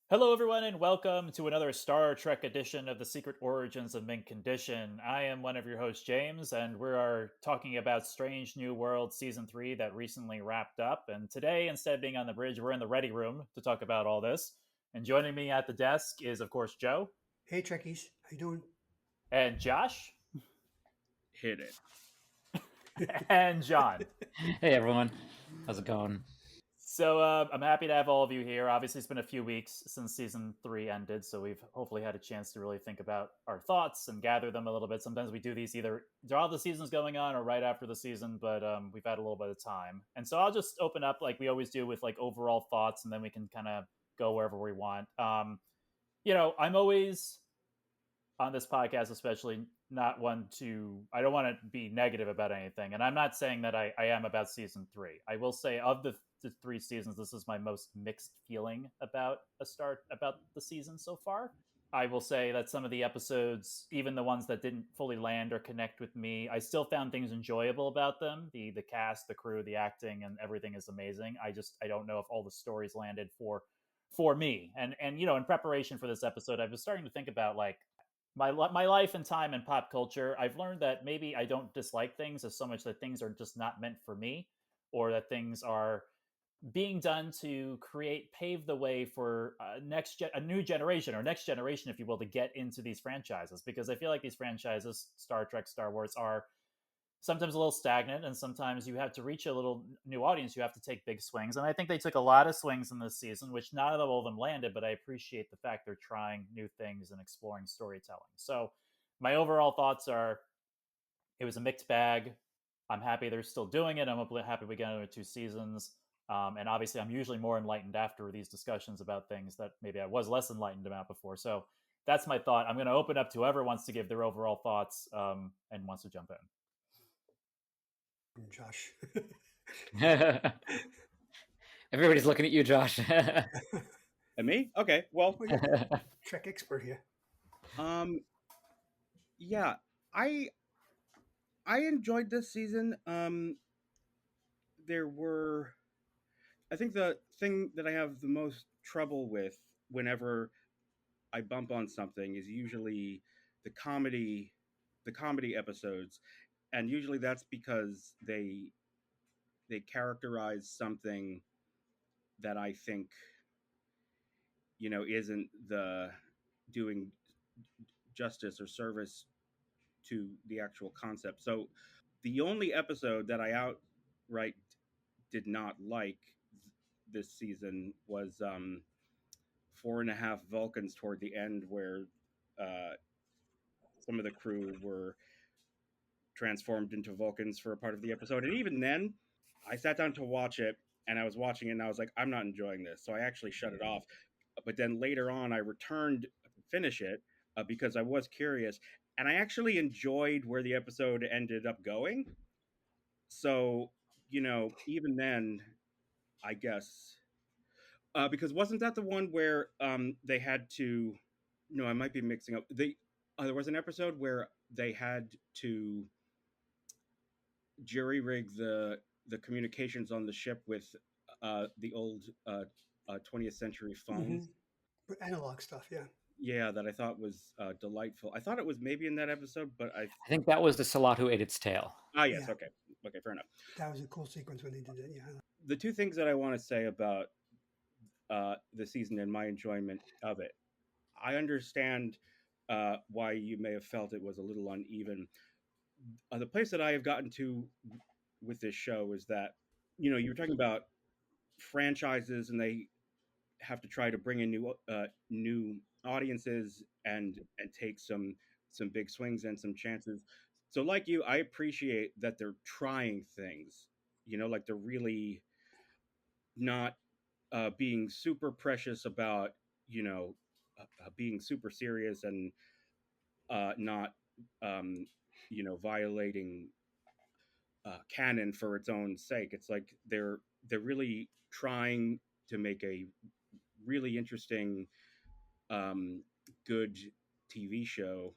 Hello, everyone, and welcome to another Star Trek edition of the Secret Origins of Mint Condition. I am one of your hosts, James, and we are talking about Strange New World Season 3 that recently wrapped up. And today, instead of being on the bridge, we're in the ready room to talk about all this. And joining me at the desk is, of course, Joe. Hey Trekkies, how you doing? And Josh. Hit it. And John. Hey everyone, how's it going? So I'm happy to have all of you here. Obviously, it's been a few weeks since season 3 ended, so we've hopefully had a chance to really think about our thoughts and gather them a little bit. Sometimes we do these either while the season's going on or right after the season, but we've had a little bit of time. And so I'll just open up like we always do with like overall thoughts, and then we can kind of go wherever we want. I'm always on this podcast, especially not one to, I don't want to be negative about anything. And I'm not saying that I am about season 3. I will say of the 3 seasons, this is my most mixed feeling about the season so far. I will say that some of the episodes, even the ones that didn't fully land or connect with me, I still found things enjoyable about them. The cast, the crew, the acting, and everything is amazing. I don't know if all the stories landed for me. And in preparation for this episode, I was starting to think about like my life and time in pop culture. I've learned that maybe I don't dislike things as so much that things are just not meant for me, or that things are being done to pave the way for a new generation, or next generation, if you will, to get into these franchises. Because I feel like these franchises, Star Trek, Star Wars, are sometimes a little stagnant, and sometimes you have to reach a little new audience. You have to take big swings, and I think they took a lot of swings in this season, which not all of them landed. But I appreciate the fact they're trying new things and exploring storytelling. So my overall thoughts are, it was a mixed bag. I'm happy they're still doing it. I'm happy we got another 2 seasons. And obviously, I'm usually more enlightened after these discussions about things that maybe I was less enlightened about before. So that's my thought. I'm going to open up to whoever wants to give their overall thoughts and wants to jump in. Josh. Everybody's looking at you, Josh. And me? Okay. Well, Trek expert here. Yeah, I enjoyed this season. I think the thing that I have the most trouble with whenever I bump on something is usually the comedy episodes, and usually that's because they characterize something that I think isn't the doing justice or service to the actual concept. So the only episode that I outright did not like this season was 4.5 Vulcans toward the end, where uh, some of the crew were transformed into Vulcans for a part of the episode. And even then, I sat down to watch it, and I was watching it, and I was like, I'm not enjoying this. So I actually shut it off. But then later on, I returned to finish it because I was curious, and I actually enjoyed where the episode ended up going. So, even then, I guess, because wasn't that the one where they had to? No, I might be mixing up. There was an episode where they had to jury rig the communications on the ship with the old 20th century phones. But analog stuff, yeah. Yeah, that I thought was delightful. I thought it was maybe in that episode, but I think that was the Salat who ate its tail. Yes, Yeah. Okay, fair enough. That was a cool sequence when they did it, yeah. The 2 things that I want to say about the season and my enjoyment of it. I understand why you may have felt it was a little uneven. The place that I have gotten to with this show is that, you were talking about franchises, and they have to try to bring in new audiences and take some big swings and some chances. So like you, I appreciate that they're trying things, like they're really not being super precious about, being super serious and not violating canon for its own sake. It's like they're really trying to make a really interesting, good TV show.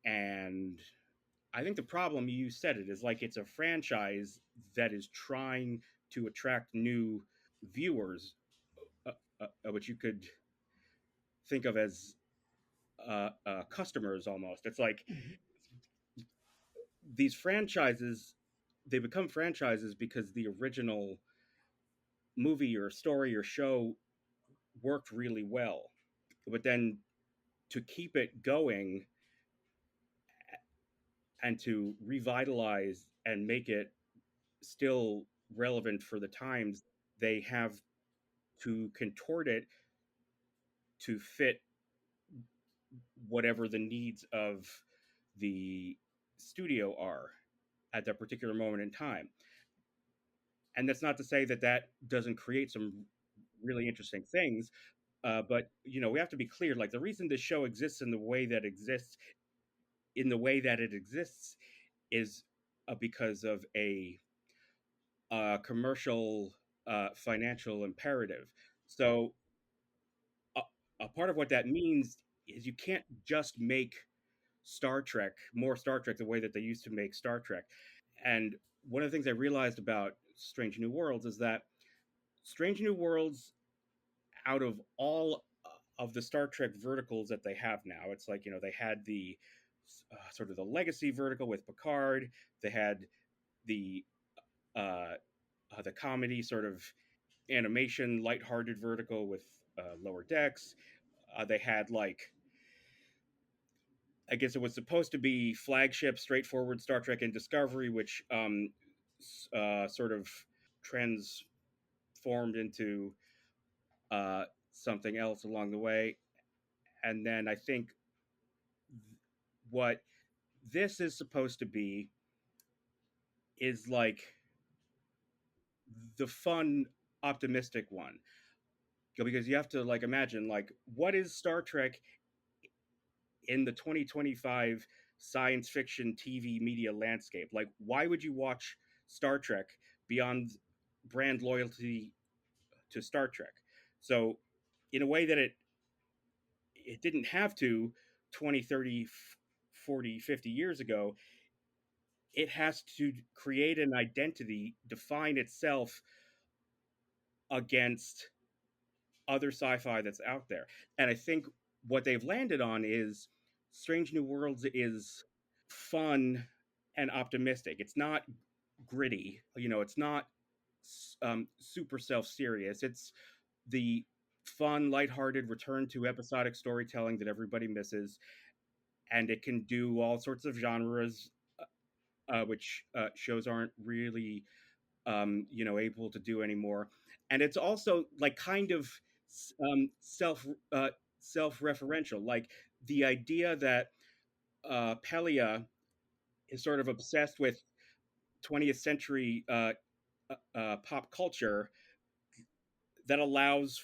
And I think the problem, you said it, is like it's a franchise that is trying to attract new viewers which you could think of as customers almost. It's like these franchises, they become franchises because the original movie or story or show worked really well. But then to keep it going and to revitalize and make it still relevant for the times, they have to contort it to fit whatever the needs of the studio are at that particular moment in time. And that's not to say that that doesn't create some really interesting things, but we have to be clear. Like the reason this show exists in the way that it exists, is because of a commercial, financial imperative. So a part of what that means is you can't just make more Star Trek, the way that they used to make Star Trek. And one of the things I realized about Strange New Worlds is that Strange New Worlds, out of all of the Star Trek verticals that they have now, it's like, they had the sort of the legacy vertical with Picard, they had the comedy sort of animation, lighthearted vertical with Lower Decks. They had like, I guess it was supposed to be flagship, straightforward Star Trek and Discovery, which sort of transformed into something else along the way. And then I think what this is supposed to be is like the fun, optimistic one. Because you have to like imagine, like, what is Star Trek in the 2025 science fiction TV media landscape? Like, why would you watch Star Trek beyond brand loyalty to Star Trek? So in a way that it didn't have to 20, 30, 40, 50 years ago, it has to create an identity, define itself against other sci-fi that's out there. And I think what they've landed on is Strange New Worlds is fun and optimistic. It's not gritty, it's not super self-serious. It's the fun, lighthearted return to episodic storytelling that everybody misses, and it can do all sorts of genres, which shows aren't really able to do anymore. And it's also like kind of self self-referential, like the idea that Pelia is sort of obsessed with 20th century pop culture that allows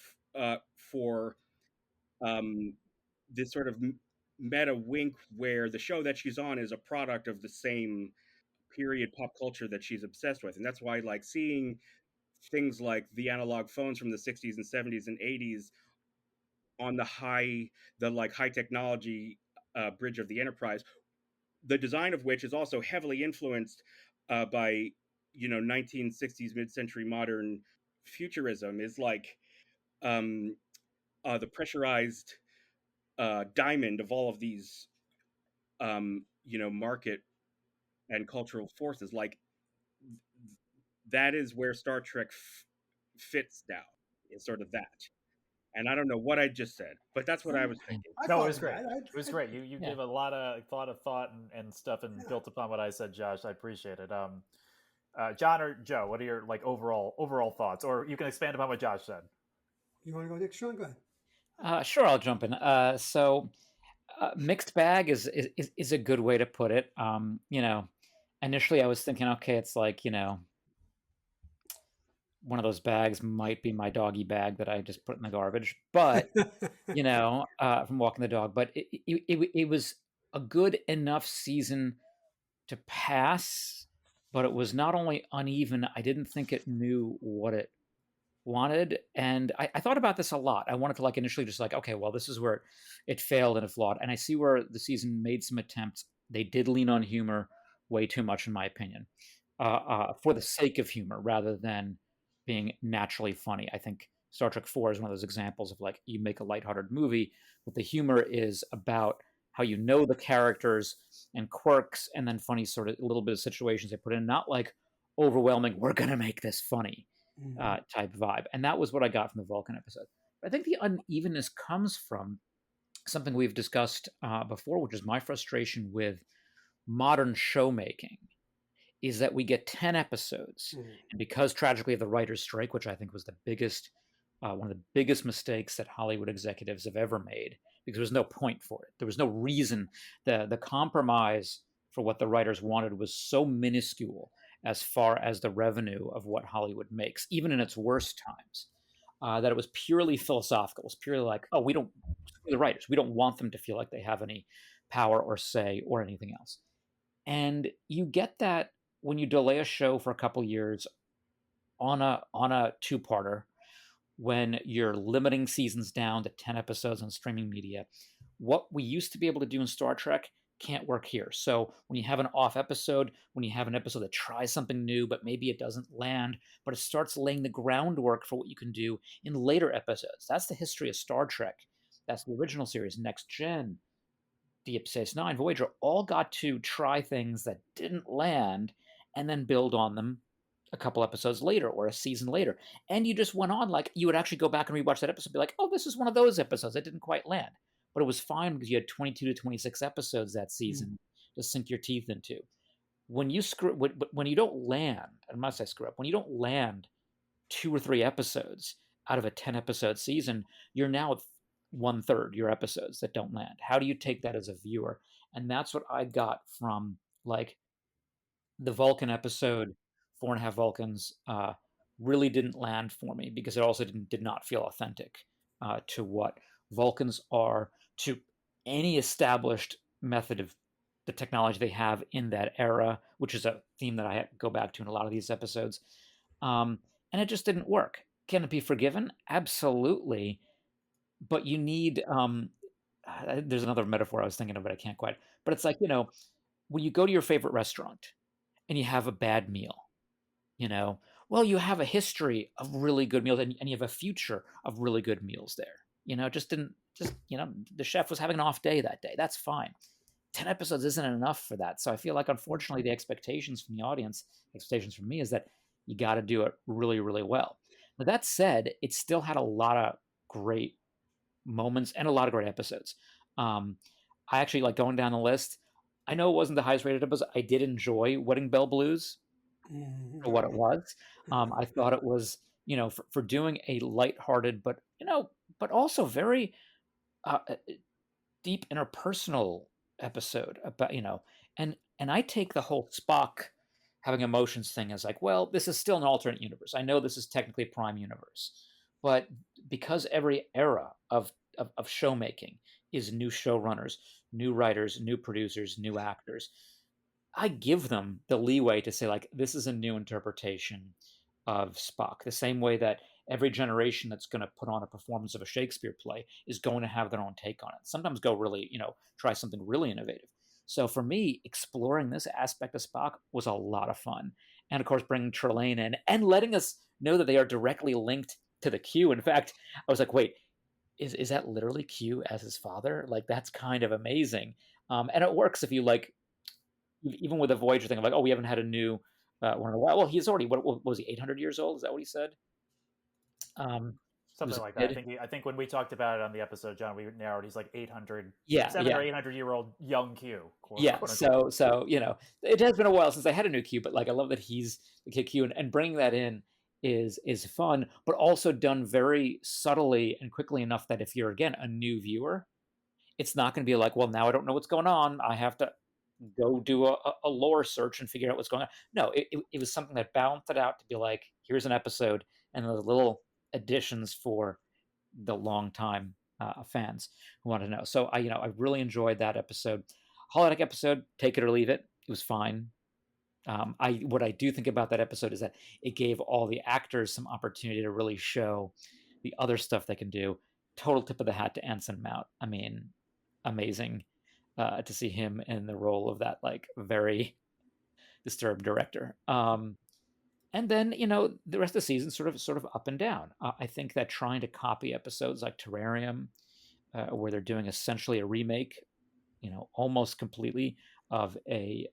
for this sort of meta wink, where the show that she's on is a product of the same period pop culture that she's obsessed with. And that's why, like, seeing things like the analog phones from the 60s and 70s and 80s on the high technology bridge of the Enterprise, the design of which is also heavily influenced by 1960s mid-century modern futurism, is like the pressurized diamond of all of these market and cultural forces. Like, that is where Star Trek fits now, is sort of that. And I don't know what I just said, but that's what I was thinking. No, it was great. It was great. You gave a lot of thought and stuff, and built upon what I said, Josh. I appreciate it. John or Joe, what are your like overall thoughts? Or you can expand upon what Josh said. You want to go next, Sean? Go ahead. Sure, I'll jump in. So mixed bag is a good way to put it. Initially I was thinking, okay, it's like, one of those bags might be my doggy bag that I just put in the garbage, but from walking the dog. But it was a good enough season to pass, but it was not only uneven, I didn't think it knew what it wanted. And I thought about this a lot. I wanted to like initially just like, okay, well, this is where it failed and it flawed. And I see where the season made some attempts. They did lean on humor way too much, in my opinion, for the sake of humor rather than being naturally funny. I think Star Trek 4 is one of those examples of like, you make a lighthearted movie, but the humor is about how you know the characters and quirks, and then funny sort of a little bit of situations they put in, not like overwhelming, we're going to make this funny type vibe. And that was what I got from the Vulcan episode. But I think the unevenness comes from something we've discussed before, which is my frustration with modern show making, is that we get 10 episodes. And because tragically of the writer's strike, which I think was the biggest, one of the biggest mistakes that Hollywood executives have ever made, because there was no point for it. There was no reason. The compromise for what the writers wanted was so minuscule as far as the revenue of what Hollywood makes, even in its worst times, that it was purely philosophical. It was purely like, oh, we don't, the writers, we don't want them to feel like they have any power or say or anything else. And you get that when you delay a show for a couple years on a two-parter, when you're limiting seasons down to 10 episodes on streaming media. What we used to be able to do in Star Trek can't work here. So when you have an off episode, when you have an episode that tries something new, but maybe it doesn't land, but it starts laying the groundwork for what you can do in later episodes. That's the history of Star Trek. That's the original series, Next Gen, Deep Space Nine, Voyager, all got to try things that didn't land and then build on them a couple episodes later or a season later. And you just went on, like, you would actually go back and rewatch that episode and be like, oh, this is one of those episodes that didn't quite land. But it was fine because you had 22 to 26 episodes that season to sink your teeth into. When you when you don't land, I must say screw up, when you don't land 2 or 3 episodes out of a 10 episode season, you're now at 1/3 your episodes that don't land. How do you take that as a viewer? And that's what I got from like the Vulcan episode, 4.5 Vulcans, really didn't land for me because it also did not feel authentic to what Vulcans are, to any established method of the technology they have in that era, which is a theme that I go back to in a lot of these episodes. And it just didn't work. Can it be forgiven? Absolutely. But you need, there's another metaphor I was thinking of, but I can't quite. But it's like, you know, when you go to your favorite restaurant and you have a bad meal, you know, well, you have a history of really good meals and you have a future of really good meals there. You know, you know, the chef was having an off day that day. That's fine. 10 episodes isn't enough for that. So I feel like, unfortunately, the expectations from the audience, expectations from me, is that you got to do it really, really well. But that said, it still had a lot of great moments and a lot of great episodes. I actually, like, going down the list, I know it wasn't the highest rated episode. I did enjoy Wedding Bell Blues for what it was. I thought it was, you know, for doing a lighthearted, but, you know, but also very deep interpersonal episode about, you know, and I take the whole Spock having emotions thing as like, well, this is still an alternate universe. I know this is technically a prime universe, but because every era of show making is new showrunners, new writers, new producers, new actors, I give them the leeway to say, like, this is a new interpretation of Spock, the same way that every generation that's going to put on a performance of a Shakespeare play is going to have their own take on it. Sometimes go really, you know, try something really innovative. So for me, exploring this aspect of Spock was a lot of fun. And of course, bringing Trelane in and letting us know that they are directly linked to the Q. In fact, I was like, wait, is that literally Q as his father? Like, that's kind of amazing. And it works if you, like, even with the Voyager thing, I'm like, oh, we haven't had a new one in a while. Well, he's already, what was he, 800 years old? Is that what he said? Something like that. I think when we talked about it on the episode, John, we narrowed. He's like 800, yeah, 700 or 800-year-old young Q. Yeah. So you know, it has been a while since I had a new Q, but like, I love that he's the kid Q, and bringing that in is fun, but also done very subtly and quickly enough that if you're, again, a new viewer, it's not going to be like, well, now I don't know what's going on, I have to go do a lore search and figure out what's going on. No, it was something that balanced it out to be like, here's an episode, and those little additions for the long time fans who want to know. So I really enjoyed that episode. Holodeck episode, take it or leave it. It was fine. What I do think about that episode is that it gave all the actors some opportunity to really show the other stuff they can do. Total tip of the hat to Anson Mount. I mean, amazing to see him in the role of that, like, very disturbed director. And then, the rest of the season sort of up and down. I think that trying to copy episodes like Terrarium, where they're doing essentially a remake, almost completely of a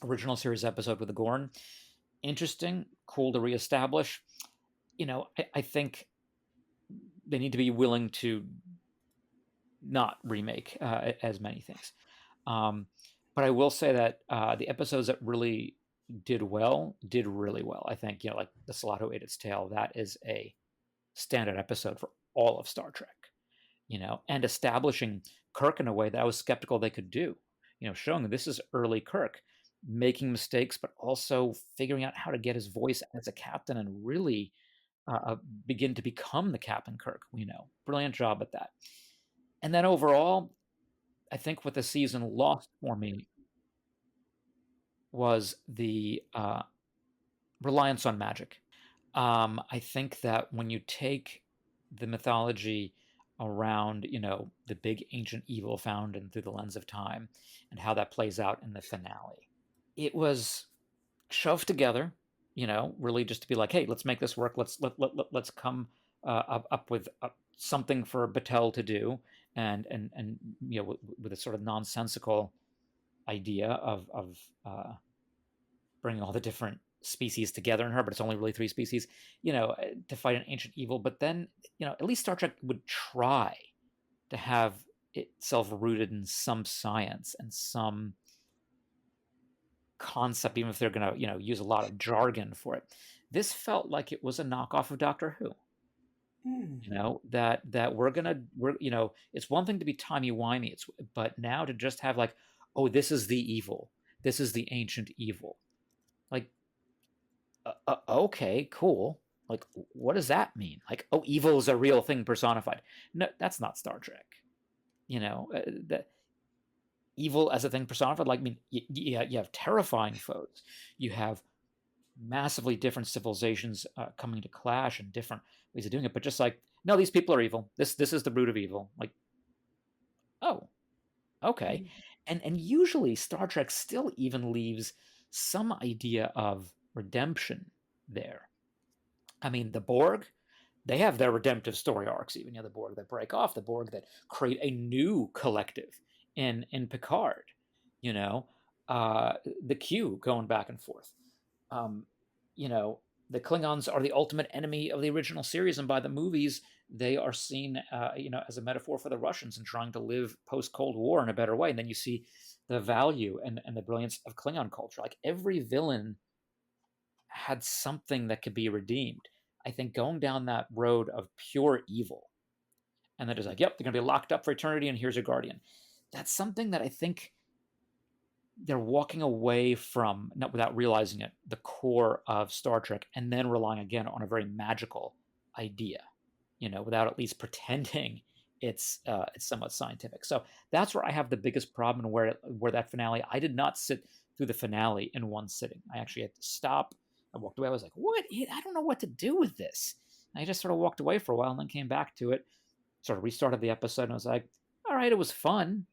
original series episode with the Gorn, interesting, cool to reestablish. I think they need to be willing to not remake as many things. But I will say that the episodes that really did really well. I think, like The Slot Who Ate Its Tail, that is a standout episode for all of Star Trek, and establishing Kirk in a way that I was skeptical they could do, showing this is early Kirk, making mistakes, but also figuring out how to get his voice as a captain and really begin to become the Captain Kirk we know. Brilliant job at that. And then overall, I think what the season lost for me was the reliance on magic. I think that when you take the mythology around, the big ancient evil found in Through the Lens of Time and how that plays out in the finale, it was shoved together, really just to be like, hey, let's make this work. Let's come up with something for Battelle to do, and with a sort of nonsensical idea of bringing all the different species together in her, but it's only really 3 species, to fight an ancient evil. But then, at least Star Trek would try to have itself rooted in some science and some concept, even if they're going to, use a lot of jargon for it. This felt like it was a knockoff of Doctor Who. That it's one thing to be timey-wimey, but now to just have like, oh, this is the evil, this is the ancient evil. Like, okay, cool. Like, what does that mean? Like, oh, evil is a real thing personified. No, that's not Star Trek. That evil as a thing personified. Like, I mean, you have terrifying foes. You have massively different civilizations coming to clash and different ways of doing it. But just like, no, these people are evil. This is the root of evil. Like, oh, okay. And usually Star Trek still even leaves some idea of redemption there. I mean, the Borg, they have their redemptive story arcs even. The Borg that break off, the Borg that create a new collective in Picard, the Q going back and forth. The Klingons are the ultimate enemy of the original series, and by the movies, they are seen, as a metaphor for the Russians and trying to live post-Cold War in a better way. And then you see the value and the brilliance of Klingon culture. Like, every villain had something that could be redeemed. I think going down that road of pure evil, and that is like, yep, they're going to be locked up for eternity, and here's your guardian. That's something that I think they're walking away from, not without realizing it, the core of Star Trek, and then relying again on a very magical idea, without at least pretending it's somewhat scientific. So that's where I have the biggest problem, where that finale, I did not sit through the finale in one sitting. I actually had to stop. I walked away. I was like, what? I don't know what to do with this. And I just sort of walked away for a while and then came back to it, sort of restarted the episode, and I was like, all right, it was fun.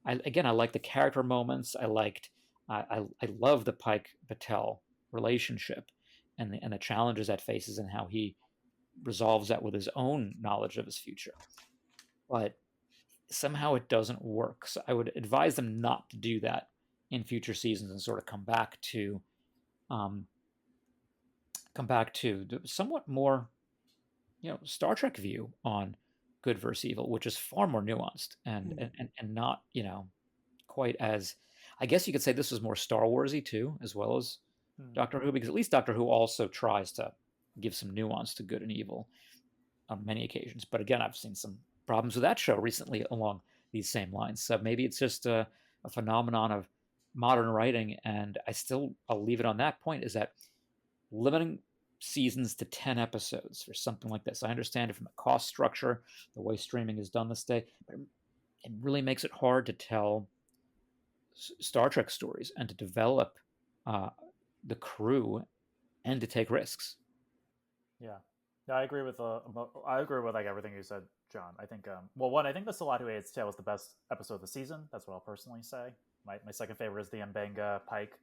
I like the character moments. I love the Pike Battelle relationship and the challenges that faces and how he resolves that with his own knowledge of his future. But somehow it doesn't work. So I would advise them not to do that in future seasons and sort of come back to the somewhat more, Star Trek view on good versus evil, which is far more nuanced and not, quite as, I guess you could say this was more Star Warsy too, as well as Doctor Who, because at least Doctor Who also tries to give some nuance to good and evil on many occasions. But again, I've seen some problems with that show recently along these same lines. So maybe it's just a phenomenon of modern writing, and I'll leave it on that point, is that limiting seasons to 10 episodes for something like this. I understand it from a cost structure, the way streaming is done this day, but it really makes it hard to tell Star Trek stories and to develop the crew and to take risks. Yeah, I agree with like everything you said, John. I think I think the Salatu Ate Its Tail was the best episode of the season. That's what I'll personally say. My second favorite is the Mbenga Pike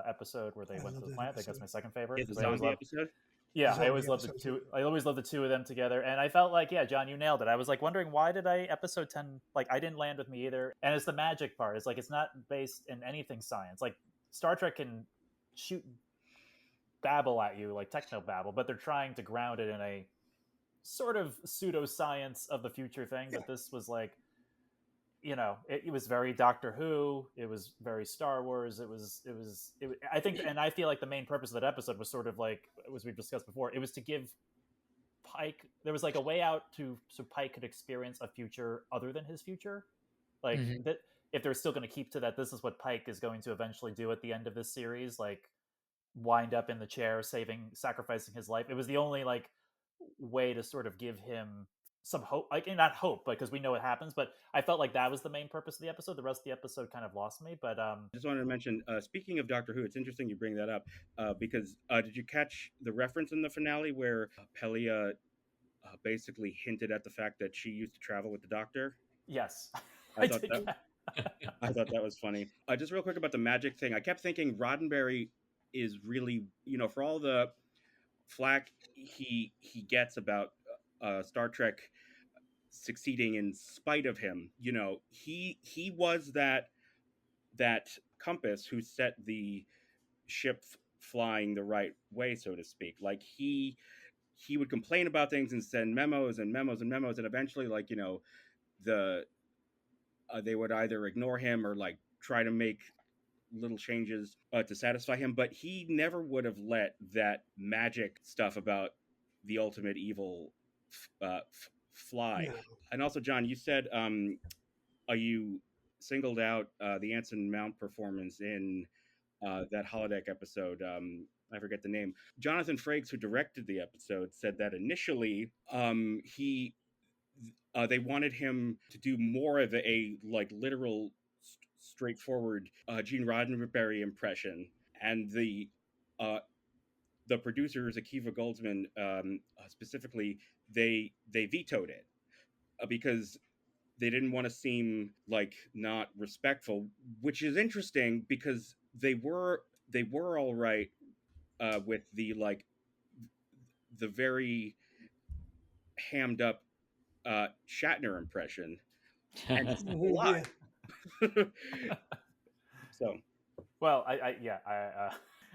episode where they I went to love the that planet. I think that's episode. my second favorite. Is the 'cause I always zombie love, episode? yeah, I Zombie always love the episode, two. too. I always love the two of them together, and I felt like, yeah, John, you nailed it. I was like wondering why did I episode 10 like I didn't land with me either. And it's the magic part. It's like it's not based in anything science. Like Star Trek can shoot babble at you like techno babble, but they're trying to ground it in a sort of pseudoscience of the future thing. Yeah. But this was like, it was very Doctor Who. It was very Star Wars. I think, and I feel like the main purpose of that episode was sort of like, as we've discussed before, it was to give Pike, there was like a way out so Pike could experience a future other than his future. Like that, if they're still going to keep to that, this is what Pike is going to eventually do at the end of this series, like wind up in the chair, sacrificing his life. It was the only like way to sort of give him some hope, like not hope because we know it happens, but I felt like that was the main purpose of the episode. The rest of the episode kind of lost me, but just wanted to mention, speaking of Doctor Who, it's interesting you bring that up because did you catch the reference in the finale where Pelia basically hinted at the fact that she used to travel with the Doctor? yes. I thought that was funny. Just real quick about the magic thing, I kept thinking Roddenberry is really, for all the flack he gets about Star Trek succeeding in spite of him, he was that compass who set the ship flying the right way, so to speak. Like he would complain about things and send memos and memos and memos, and eventually, like, they would either ignore him or like try to make little changes to satisfy him, but he never would have let that magic stuff about the ultimate evil fly. No. And also, John, you said you singled out the Anson Mount performance in that holodeck episode. I forget the name. Jonathan Frakes, who directed the episode, said that initially they wanted him to do more of a like literal, straightforward Gene Roddenberry impression, and the producers, Akiva Goldsman, specifically, they vetoed it because they didn't want to seem like not respectful, which is interesting because they were all right with the like the very hammed up Shatner impression, and a lot. So, well,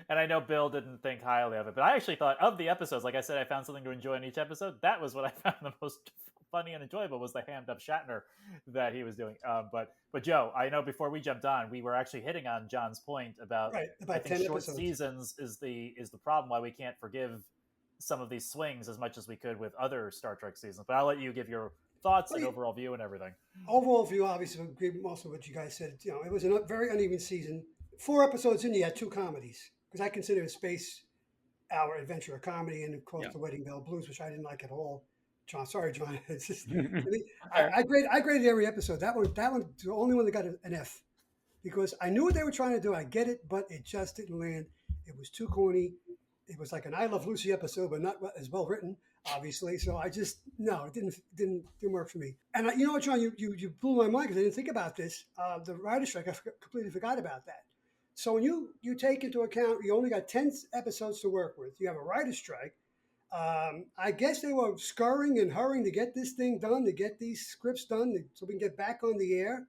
and I know Bill didn't think highly of it, but I actually thought of the episodes. Like I said, I found something to enjoy in each episode. That was what I found the most funny and enjoyable, was the hammed up Shatner that he was doing. But Joe, I know before we jumped on, we were actually hitting on John's point about I think 10 short episodes. Seasons is the problem why we can't forgive some of these swings as much as we could with other Star Trek seasons. But I'll let you give your thoughts and overall view and everything. Overall view, obviously, agree with most of what you guys said. It was a very uneven season. 4 episodes in, you had 2 comedies, because I consider Space Hour Adventure a comedy, and of course the Wedding Bell Blues, which I didn't like at all. John, sorry, John. It's just I graded every episode. That one, the only one that got an F, because I knew what they were trying to do. I get it, but it just didn't land. It was too corny. It was like an I Love Lucy episode, but not as well written, obviously. So it didn't work for me. And you know what, John, you blew my mind because I didn't think about this. The writer's strike, I completely forgot about that. So when you take into account, you only got 10 episodes to work with. You have a writer's strike. I guess they were scurrying and hurrying to get this thing done, to get these scripts done, so we can get back on the air.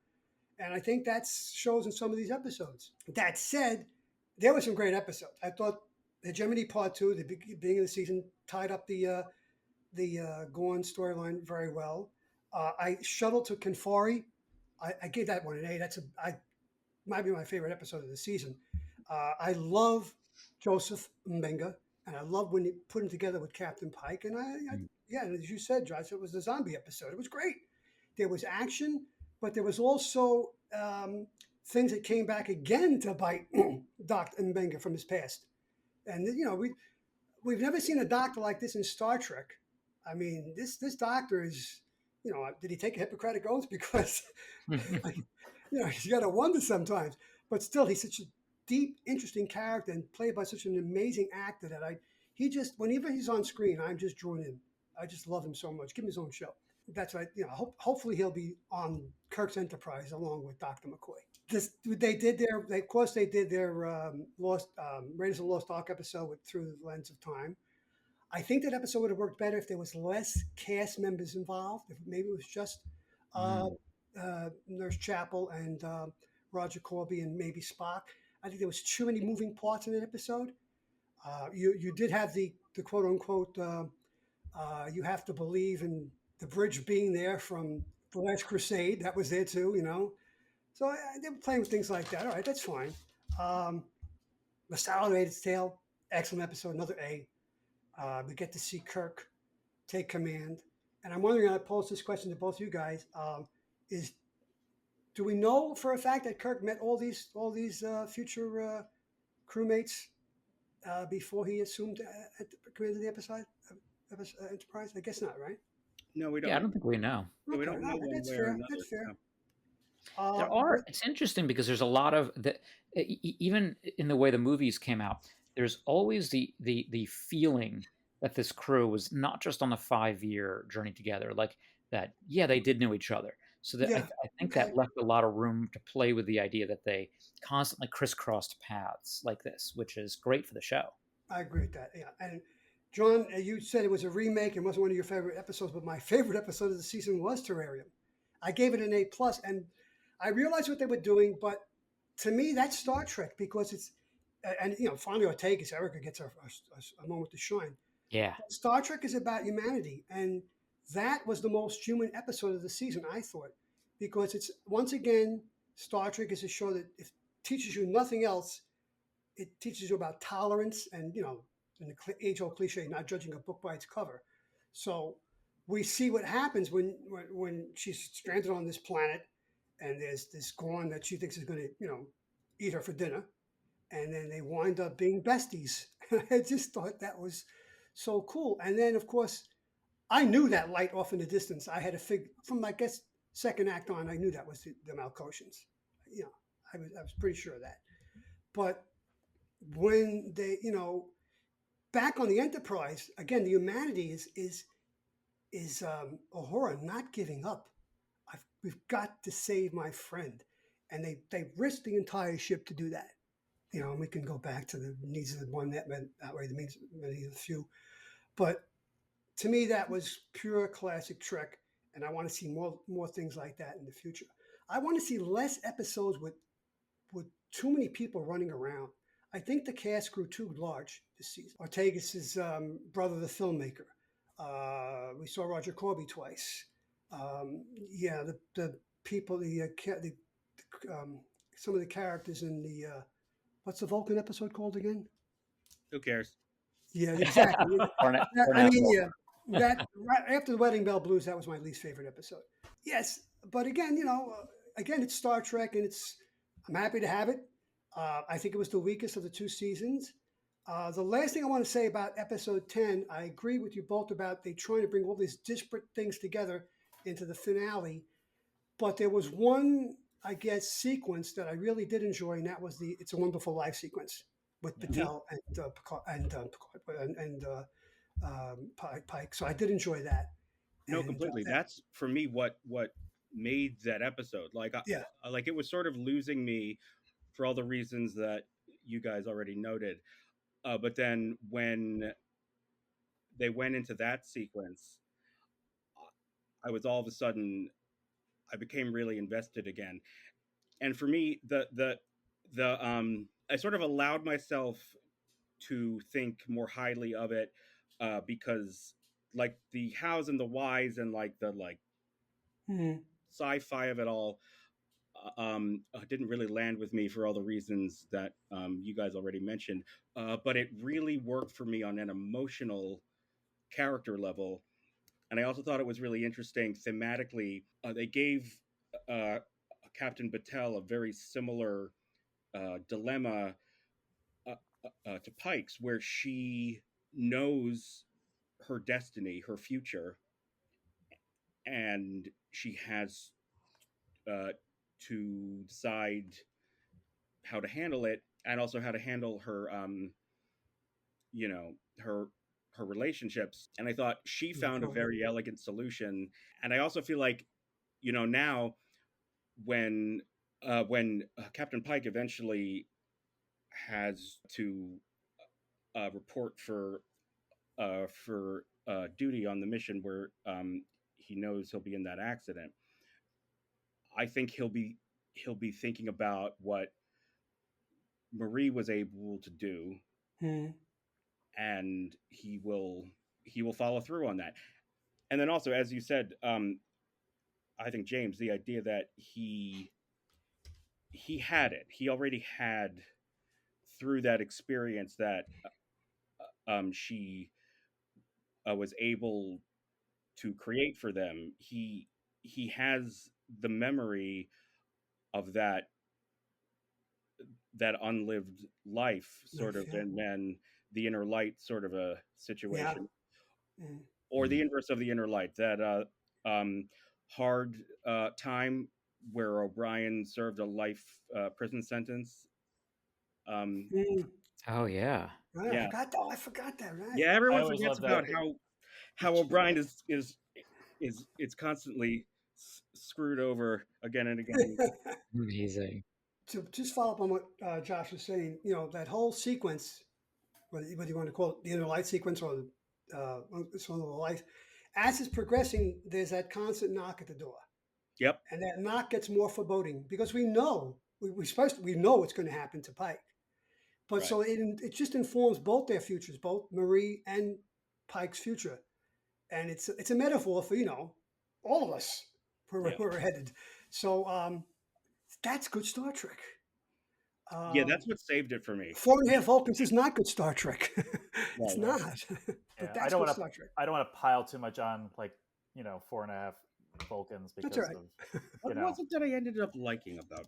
And I think that shows in some of these episodes. That said, there were some great episodes. I thought Hegemony Part 2, the beginning of the season, tied up the Gorn storyline very well. I shuttled to Kinfari. I gave that one an A. Might be my favorite episode of the season. I love Joseph Mbenga, and I love when you put him together with Captain Pike. And as you said, Josh, it was the zombie episode. It was great. There was action, but there was also things that came back again to bite Dr. Mbenga from his past. And we've never seen a doctor like this in Star Trek. I mean, this doctor is, did he take a Hippocratic oath? Because you got to wonder sometimes. But still, he's such a deep, interesting character and played by such an amazing actor that whenever he's on screen, I'm just drawn in. I just love him so much. Give him his own show. That's right. Hopefully he'll be on Kirk's Enterprise along with Dr. McCoy. they did their, of course, they did their Lost Raiders of the Lost Ark episode through the lens of time. I think that episode would have worked better if there was less cast members involved. If maybe it was just Nurse Chapel and Roger Corby and maybe Spock. I think there was too many moving parts in that episode. You did have the quote unquote you have to believe in the bridge being there from the Last Crusade. That was there too, you know. So they were playing with things like that. All right, that's fine. The Salad Tale, excellent episode, another A. We get to see Kirk take command, and I'm wondering. I pose this question to both you guys: is do we know for a fact that Kirk met all these future crewmates before he assumed at the command of the Enterprise? I guess not, right? No, we don't. Yeah, I don't think we know. Okay, we don't know one that's way fair. or another. That's fair. No. There are. It's interesting because there's a lot of the, even in the way the movies came out. There's always the feeling that this crew was not just on a 5-year journey together, like that. Yeah, they did know each other. So that I think that left a lot of room to play with the idea that they constantly crisscrossed paths like this, which is great for the show. I agree with that. Yeah, and John, you said it was a remake and wasn't one of your favorite episodes, but my favorite episode of the season was Terrarium. I gave it an A+, and I realized what they were doing, but to me, that's Star Trek because it's, and you know, finally Ortega's Erica gets a moment to shine. Yeah. Star Trek is about humanity, and that was the most human episode of the season, I thought, because it's, once again, Star Trek is a show that it teaches you nothing else. It teaches you about tolerance and, you know, in the age-old cliche, not judging a book by its cover. So we see what happens when she's stranded on this planet and there's this Gorn that she thinks is going to, you know, eat her for dinner. And then they wind up being besties. I just thought that was so cool. And then, of course, I knew that light off in the distance. I had to figure, from, I guess, second act on, I knew that was the Malkotians. You know, I was pretty sure of that. But when they, you know, back on the Enterprise, again, the humanity is Uhura not giving up. We've got to save my friend. And they risked the entire ship to do that. You know, and we can go back to the needs of the one that outweigh the needs of the few. But to me, that was pure classic Trek, and I want to see more things like that in the future. I want to see less episodes with too many people running around. I think the cast grew too large this season. Ortegas' brother, the filmmaker. We saw Roger Corby twice. The people, some of the characters in the what's the Vulcan episode called again? Who cares? Yeah, exactly. That right after the Wedding Bell Blues, that was my least favorite episode. Yes, but again, you know, it's Star Trek, and I'm happy to have it. I think it was the weakest of the two seasons. The last thing I want to say about episode 10, I agree with you both about they trying to bring all these disparate things together into the finale. But there was one, I guess, sequence that I really did enjoy, and that was the "It's a Wonderful Life" sequence with Patel and Pike. So I did enjoy that. No, completely. That's for me what made that episode. Like, like it was sort of losing me for all the reasons that you guys already noted. But then when they went into that sequence, I was all of a sudden, I became really invested again. And for me, I sort of allowed myself to think more highly of it because like the hows and the whys and like the sci-fi of it all didn't really land with me for all the reasons that you guys already mentioned. But it really worked for me on an emotional character level. And I also thought it was really interesting thematically. They gave Captain Patel a very similar dilemma to Pike's, where she knows her destiny, her future, and she has to decide how to handle it, and also how to handle her, her relationships. And I thought she found a very elegant solution. And I also feel like, now when when Captain Pike eventually has to report for duty on the mission where he knows he'll be in that accident. I think he'll be thinking about what Marie was able to do, and he will follow through on that. And then also, as you said, I think James, the idea that he had it, he already had through that experience that she was able to create for them. He has the memory of that unlived life, sort of, and then the inner light sort of a situation, or the inverse of the inner light, that hard time where O'Brien served a life prison sentence. Oh yeah. Right, I forgot that. Right. Yeah, I everyone always forgets love that. about how O'Brien is constantly screwed over again and again. Amazing. To just follow up on what Josh was saying, that whole sequence, whether you want to call it the inner light sequence or it's one of the lights, as it's progressing, there's that constant knock at the door. Yep. And that knock gets more foreboding because we know we know what's going to happen to Pike. But Right. so it just informs both their futures, both Marie and Pike's future. And it's a metaphor for, all of us where we're headed. So that's good Star Trek. Yeah, that's what saved it for me. 4.5 Vulcans is not good Star Trek. It's not. But that's good Star Trek. I don't want to pile too much on 4.5 Vulcans because That's right. of What was it that I ended up liking about?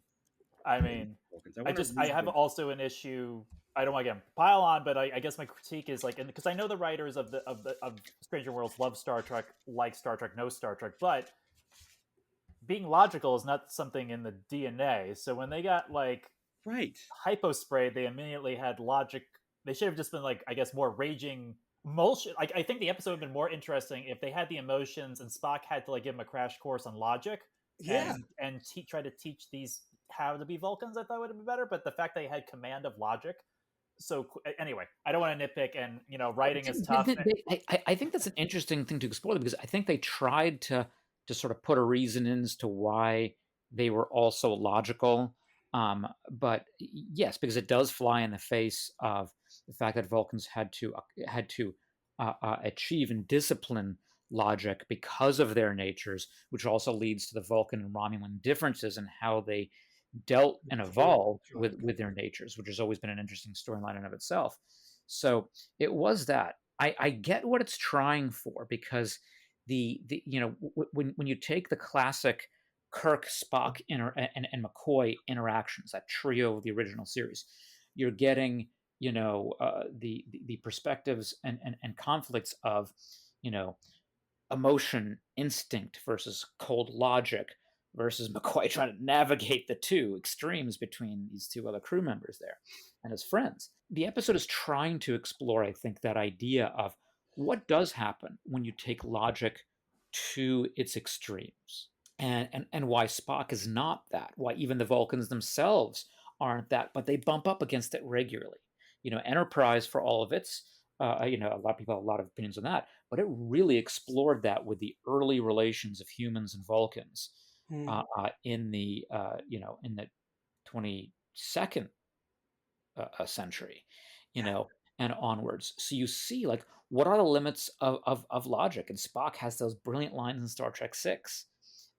I mean, Vulcans? I have also an issue. I don't want to again pile on, but I guess my critique is because I know the writers of Stranger Worlds love Star Trek, like Star Trek, know Star Trek, but being logical is not something in the DNA. So when they got hyposprayed, they immediately had logic. They should have just been I guess more raging emotion. I think the episode would have been more interesting if they had the emotions and Spock had to give him a crash course on logic. Yeah. And try to teach these how to be Vulcans. I thought would have been better, but the fact they had command of logic. So anyway, I don't want to nitpick, and writing is tough. I think that's an interesting thing to explore because I think they tried to sort of put a reason as to why they were also logical. But yes, because it does fly in the face of the fact that Vulcans had to achieve and discipline logic because of their natures, which also leads to the Vulcan and Romulan differences in how they dealt and evolved with their natures, which has always been an interesting storyline in and of itself. So it was that. I get what it's trying for because when you take the classic Kirk, Spock, and McCoy interactions, that trio of the original series, you're getting the perspectives and conflicts of emotion, instinct versus cold logic versus McCoy trying to navigate the two extremes between these two other crew members there and his friends. The episode is trying to explore, I think, that idea of what does happen when you take logic to its extremes and why Spock is not that, why even the Vulcans themselves aren't that, but they bump up against it regularly. Enterprise, for all of its a lot of people have a lot of opinions on that, but it really explored that with the early relations of humans and Vulcans in the 22nd century, and onwards. So you see, what are the limits of logic? And Spock has those brilliant lines in Star Trek VI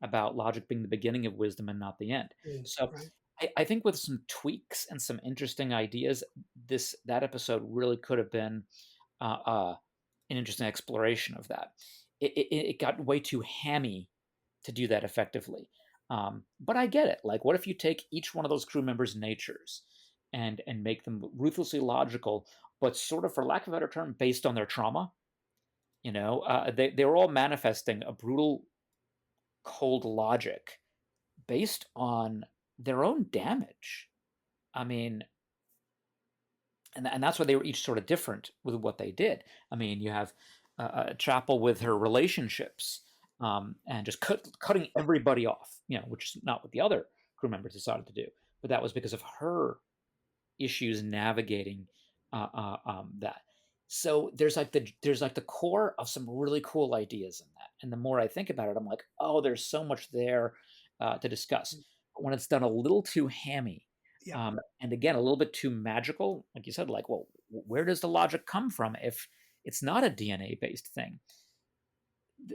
about logic being the beginning of wisdom and not the end. So. Right. I think with some tweaks and some interesting ideas, that episode really could have been an interesting exploration of that. It got way too hammy to do that effectively, but I get it. What if you take each one of those crew members' natures and make them ruthlessly logical, but sort of, for lack of a better term, based on their trauma? They were all manifesting a brutal, cold logic based on their own damage. I mean, and that's why they were each sort of different with what they did. I mean, you have Chapel with her relationships and just cutting everybody off, which is not what the other crew members decided to do, but that was because of her issues navigating that. So there's like the core of some really cool ideas in that, and the more I think about it, I'm like, oh, there's so much there to discuss. But when it's done a little too hammy, Yeah. and again a little bit too magical, like you said, like, well, where does the logic come from if it's not a DNA based thing?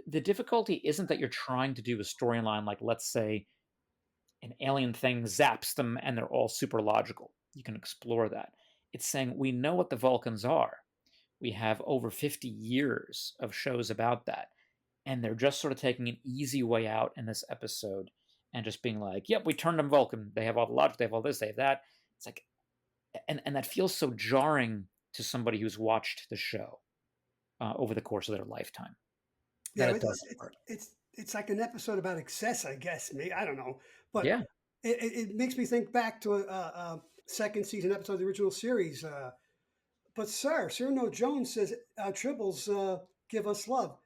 The difficulty isn't that you're trying to do a storyline like, let's say, an alien thing zaps them and they're all super logical. You can explore that. It's saying we know what the Vulcans are. We have over 50 years of shows about that. And they're just sort of taking an easy way out in this episode and just being like, yep, we turned them Vulcan. They have all the logic, they have all this, they have that. It's like, and that feels so jarring to somebody who's watched the show over the course of their lifetime. Yeah, it's like an episode about excess, I guess. Maybe, I don't know, but yeah, it makes me think back to a second season episode of the original series. But sir, Cyrano Jones says, "Tribbles, give us love,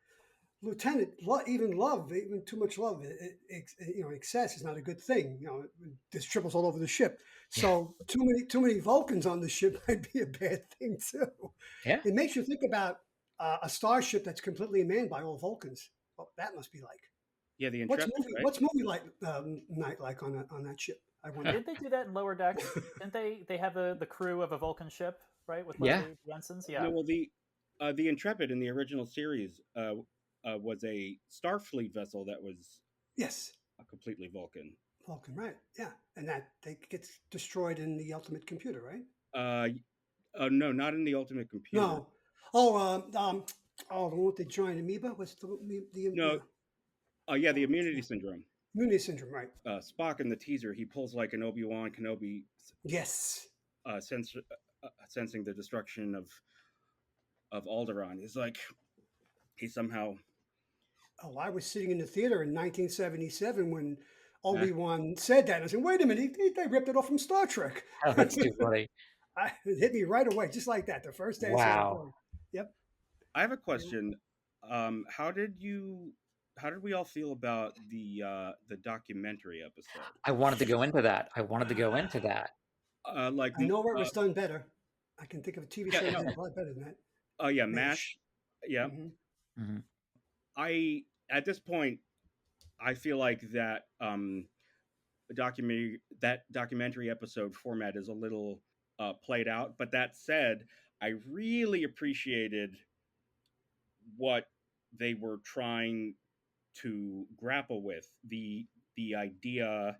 Lieutenant. Even too much love, excess is not a good thing. There's tribbles all over the ship. So too many Vulcans on the ship might be a bad thing too. Yeah, it makes you think about a starship that's completely manned by all Vulcans. Well, that must be like. Yeah, the Intrepid, what's movie like night like on that ship? I wonder. Did they do that in Lower Decks? Didn't they have the crew of a Vulcan ship, right? With yeah, the ensigns? Yeah. No, well, the Intrepid in the original series was a Starfleet vessel that was completely Vulcan. Vulcan, right? Yeah, and that they gets destroyed in the Ultimate Computer, right? No, not in the Ultimate Computer. No. Oh, the one with the giant amoeba. What's the no? Yeah, the immunity syndrome. Immunity syndrome, right? Spock in the teaser, he pulls like an Obi-Wan Kenobi. Yes. Sensing the destruction of Alderaan. He somehow. Oh, I was sitting in the theater in 1977 when Obi-Wan said that. I said, "Wait a minute, they ripped it off from Star Trek." Oh, that's too funny. It hit me right away, just like that. The first day. Wow. Yep. I have a question. How did we all feel about the documentary episode? I wanted to go into that. I know where it was done better. I can think of a TV show that did a lot better than that. Oh yeah, MASH. Yeah. Mm-hmm. At this point, I feel like that documentary episode format is a little played out. But that said, I really appreciated what they were trying to grapple with, the idea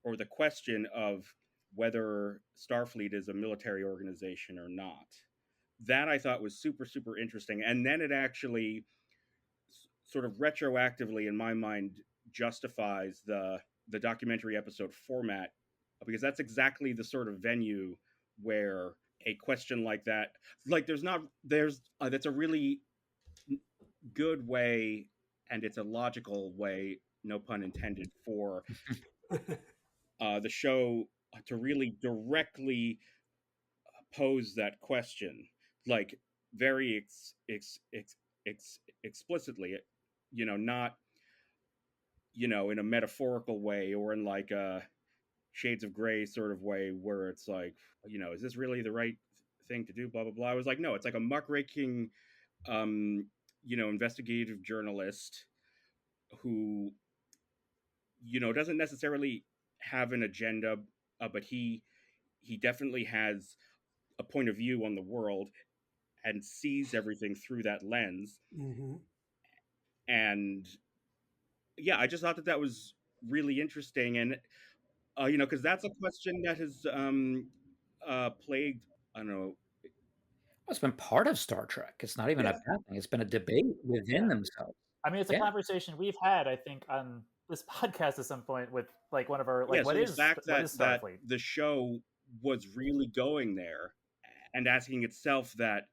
or the question of whether Starfleet is a military organization or not. That I thought was super, super interesting. And then it actually sort of retroactively, in my mind, justifies the documentary episode format, because that's exactly the sort of venue where a question like that, like that's a really good way, and it's a logical way, no pun intended, for the show to really directly pose that question, like very explicitly, not in a metaphorical way or in like a Shades of Grey sort of way where it's like, is this really the right thing to do, blah blah blah. I was like, no, it's like a muckraking investigative journalist who doesn't necessarily have an agenda, but he definitely has a point of view on the world and sees everything through that lens. Mm-hmm. And yeah, I just thought that was really interesting. And because that's a question that has plagued, I don't know. It's been part of Star Trek. It's not even a bad thing. It's been a debate within themselves. I mean, it's a conversation we've had, I think, on this podcast at some point with like one of our like, what is Starfleet? That the show was really going there and asking itself that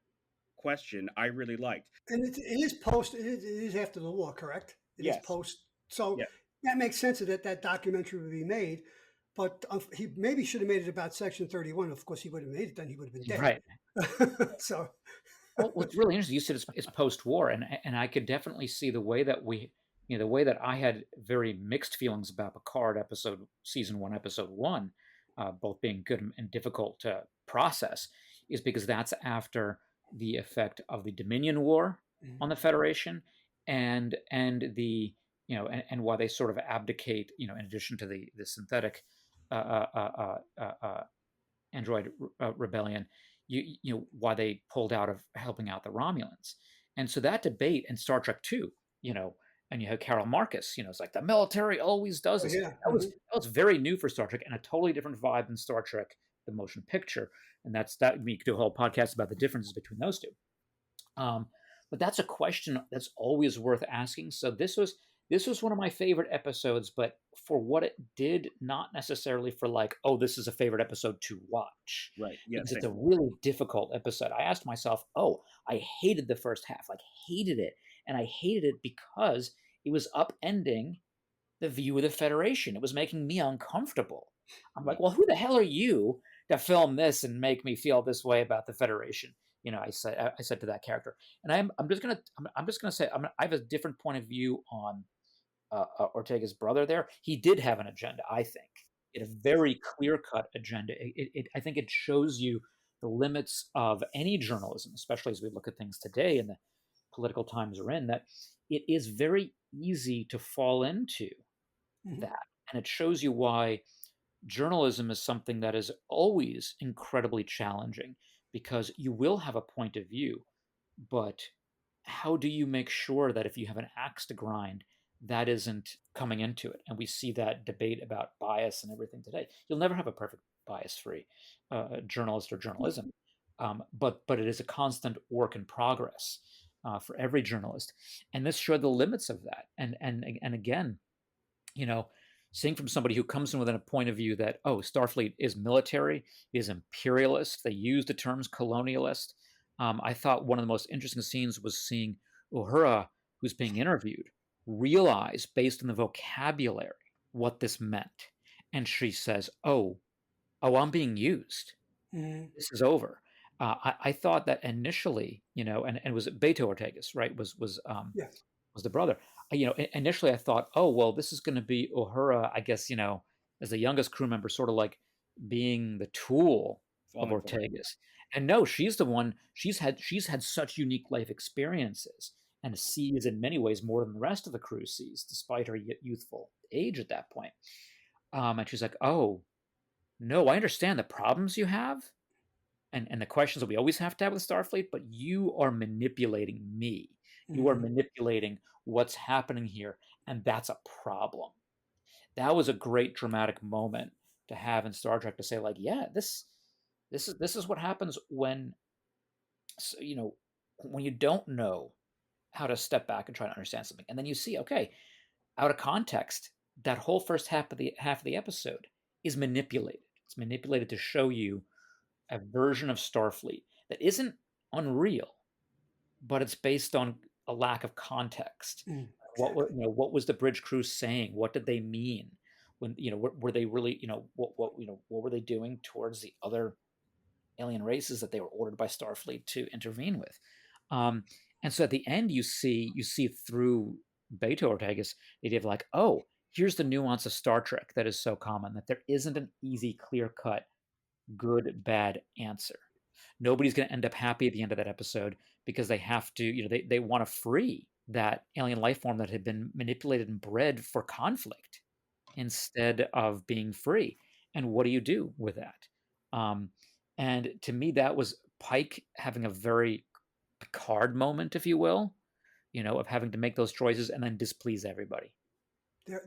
question, I really liked. And it is post. It is after the war, correct? It is post. So that makes sense that documentary would be made. But he maybe should have made it about Section 31. Of course, he would have made it. Then he would have been dead. Right. So, what's really interesting, you said it's post-war, and I could definitely see the way that we the way that I had very mixed feelings about Picard season 1, episode 1, both being good and difficult to process, is because that's after the effect of the Dominion War on the Federation, and the and why they sort of abdicate, in addition to the synthetic android rebellion, why they pulled out of helping out the Romulans. And so that debate in Star Trek 2, and you have Carol Marcus, it's like the military always does this. Yeah. That was very new for Star Trek, and a totally different vibe than Star Trek the motion picture. And we could do a whole podcast about the differences between those two. But that's a question that's always worth asking. So this was one of my favorite episodes, but for what it did, not necessarily for like, oh, this is a favorite episode to watch. Right. Yeah. Because it's a really difficult episode. I asked myself, oh, I hated the first half, like hated it. And I hated it because it was upending the view of the Federation. It was making me uncomfortable. I'm like, well, who the hell are you to film this and make me feel this way about the Federation? I said to that character, and I'm just gonna say I have a different point of view on Ortega's brother. There, he did have an agenda. I think it a very clear-cut agenda. I think it shows you the limits of any journalism, especially as we look at things today in the political times we're in. That it is very easy to fall into that, and it shows you why journalism is something that is always incredibly challenging, because you will have a point of view, but how do you make sure that if you have an axe to grind, that isn't coming into it? And we see that debate about bias and everything today. You'll never have a perfect bias-free journalist or journalism, but it is a constant work in progress for every journalist. And this showed the limits of that. And again, seeing from somebody who comes in with a point of view that, oh, Starfleet is military, is imperialist, they use the terms colonialist. I thought one of the most interesting scenes was seeing Uhura, who's being interviewed, realize, based on the vocabulary, what this meant. And she says, oh, I'm being used. This is over. I thought that initially, and it was Beto Ortegas, right, was the brother. Initially I thought, oh, well, this is going to be Uhura, I guess, as the youngest crew member, sort of like being the tool of Ortegas. And no, she's the one. She's had such unique life experiences and sees in many ways more than the rest of the crew sees, despite her youthful age at that point. And she's like, oh, no, I understand the problems you have and the questions that we always have to have with Starfleet, but you are manipulating me. You are manipulating what's happening here, and that's a problem. That was a great dramatic moment to have in Star Trek, to say, like, yeah, this is what happens when when you don't know how to step back and try to understand something, and then you see, okay, out of context, that whole first half of the episode is manipulated. It's manipulated to show you a version of Starfleet that isn't unreal, but it's based on a lack of context. Exactly. What was the bridge crew saying? What did they mean? When were they really what were they doing towards the other alien races that they were ordered by Starfleet to intervene with? And so at the end, you see through Beto Ortegas the idea of like, oh, here's the nuance of Star Trek that is so common, that there isn't an easy, clear-cut, good, bad answer. Nobody's going to end up happy at the end of that episode, because they have to, they want to free that alien life form that had been manipulated and bred for conflict instead of being free. And what do you do with that? And to me, that was Pike having a very Picard moment, if you will, of having to make those choices and then displease everybody.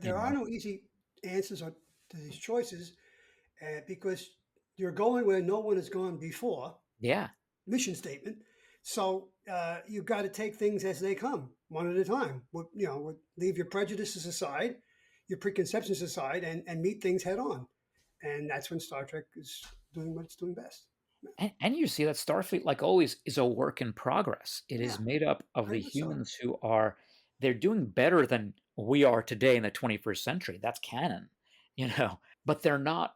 There are no easy answers to these choices, because you're going where no one has gone before. Yeah. Mission statement. So you've got to take things as they come, one at a time. Leave your prejudices aside, your preconceptions aside, and meet things head on. And that's when Star Trek is doing what it's doing best. And you see that Starfleet, like always, is a work in progress. It is made up of the humans who they're doing better than we are today in the 21st century. That's canon, but they're not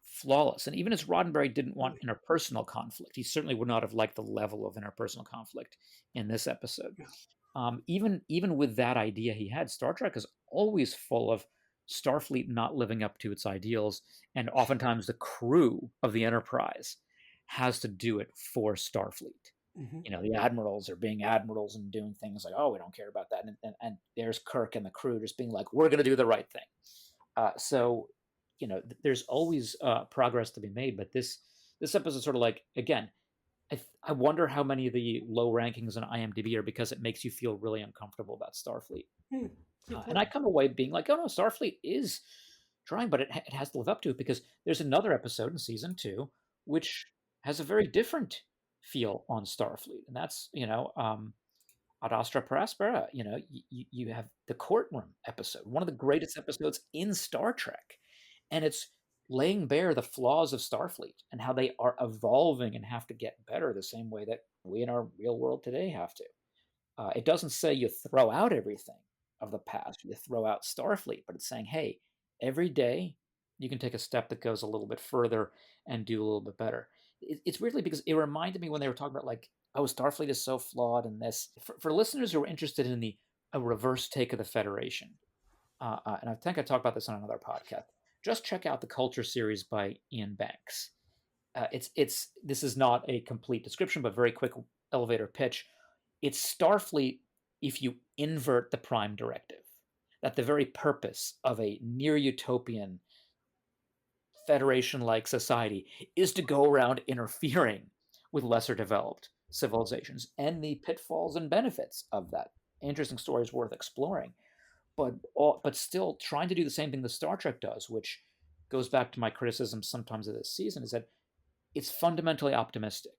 flawless. And even as Roddenberry didn't want interpersonal conflict, he certainly would not have liked the level of interpersonal conflict in this episode. even with that idea he had, Star Trek is always full of Starfleet not living up to its ideals, and oftentimes the crew of the Enterprise has to do it for Starfleet. Mm-hmm. The admirals are being admirals and doing things like, oh, we don't care about that, and there's Kirk and the crew just being like, we're going to do the right thing. So there's always progress to be made, but this episode sort of like, again, I wonder how many of the low rankings on IMDb are because it makes you feel really uncomfortable about Starfleet. And I come away being like, oh no, Starfleet is trying, but it has to live up to it, because there's another episode in season 2 which has a very different feel on Starfleet, and that's Ad Astra per Aspera. You have the courtroom episode, one of the greatest episodes in Star Trek, and it's laying bare the flaws of Starfleet and how they are evolving and have to get better the same way that we in our real world today have to. It doesn't say you throw out everything of the past, you throw out Starfleet, but it's saying, hey, every day you can take a step that goes a little bit further and do a little bit better. It's weirdly, because it reminded me when they were talking about like, oh, Starfleet is so flawed in this. For listeners who are interested in a reverse take of the Federation, and I think I talked about this on another podcast, just check out the Culture series by Ian Banks. This is not a complete description, but very quick elevator pitch. It's Starfleet if you invert the Prime Directive. That the very purpose of a near utopian Federation-like society is to go around interfering with lesser developed civilizations, and the pitfalls and benefits of that. Interesting stories worth exploring, but still trying to do the same thing that Star Trek does, which goes back to my criticism sometimes of this season, is that it's fundamentally optimistic.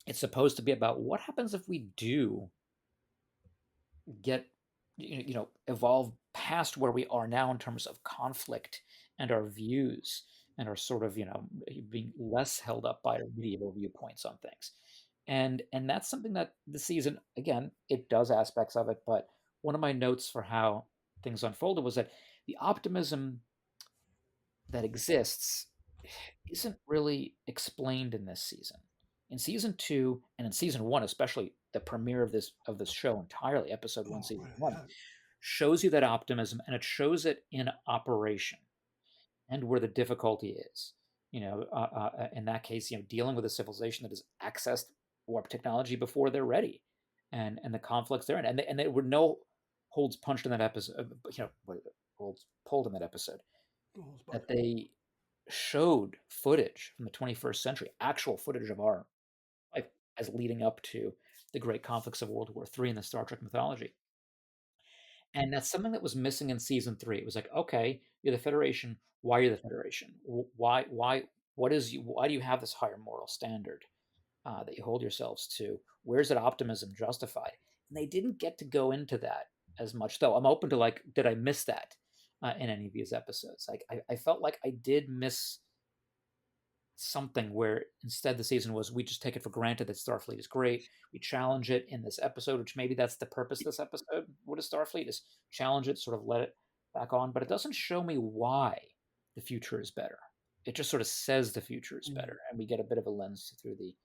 It's supposed to be about what happens if we do get evolve past where we are now in terms of conflict and our views, and our sort of being less held up by our medieval viewpoints on things. And that's something that the season, again, it does aspects of it, but one of my notes for how things unfolded was that the optimism that exists isn't really explained in this season. In season 2 and in season 1, especially the premiere of this show entirely, episode 1, season 1, shows you that optimism, and it shows it in operation and where the difficulty is. In that case, dealing with a civilization that has accessed warp technology before they're ready, and the conflicts they're in, and there were no holds punched in that episode. Holds pulled in that episode. That they showed footage from the 21st century, actual footage of our life as leading up to the great conflicts of World War III in the Star Trek mythology. And that's something that was missing in season 3. It was like, okay, you're the Federation. Why are you the Federation? Why do you have this higher moral standard that you hold yourselves to? Where's that optimism justified? And they didn't get to go into that as much, though. I'm open to like, did I miss that in any of these episodes? Like, I felt like I did miss something where instead the season was, we just take it for granted that Starfleet is great. We challenge it in this episode, which maybe that's the purpose of this episode. What is Starfleet? Is challenge it, sort of let it back on, but it doesn't show me why the future is better. It just sort of says the future is better, and we get a bit of a lens through the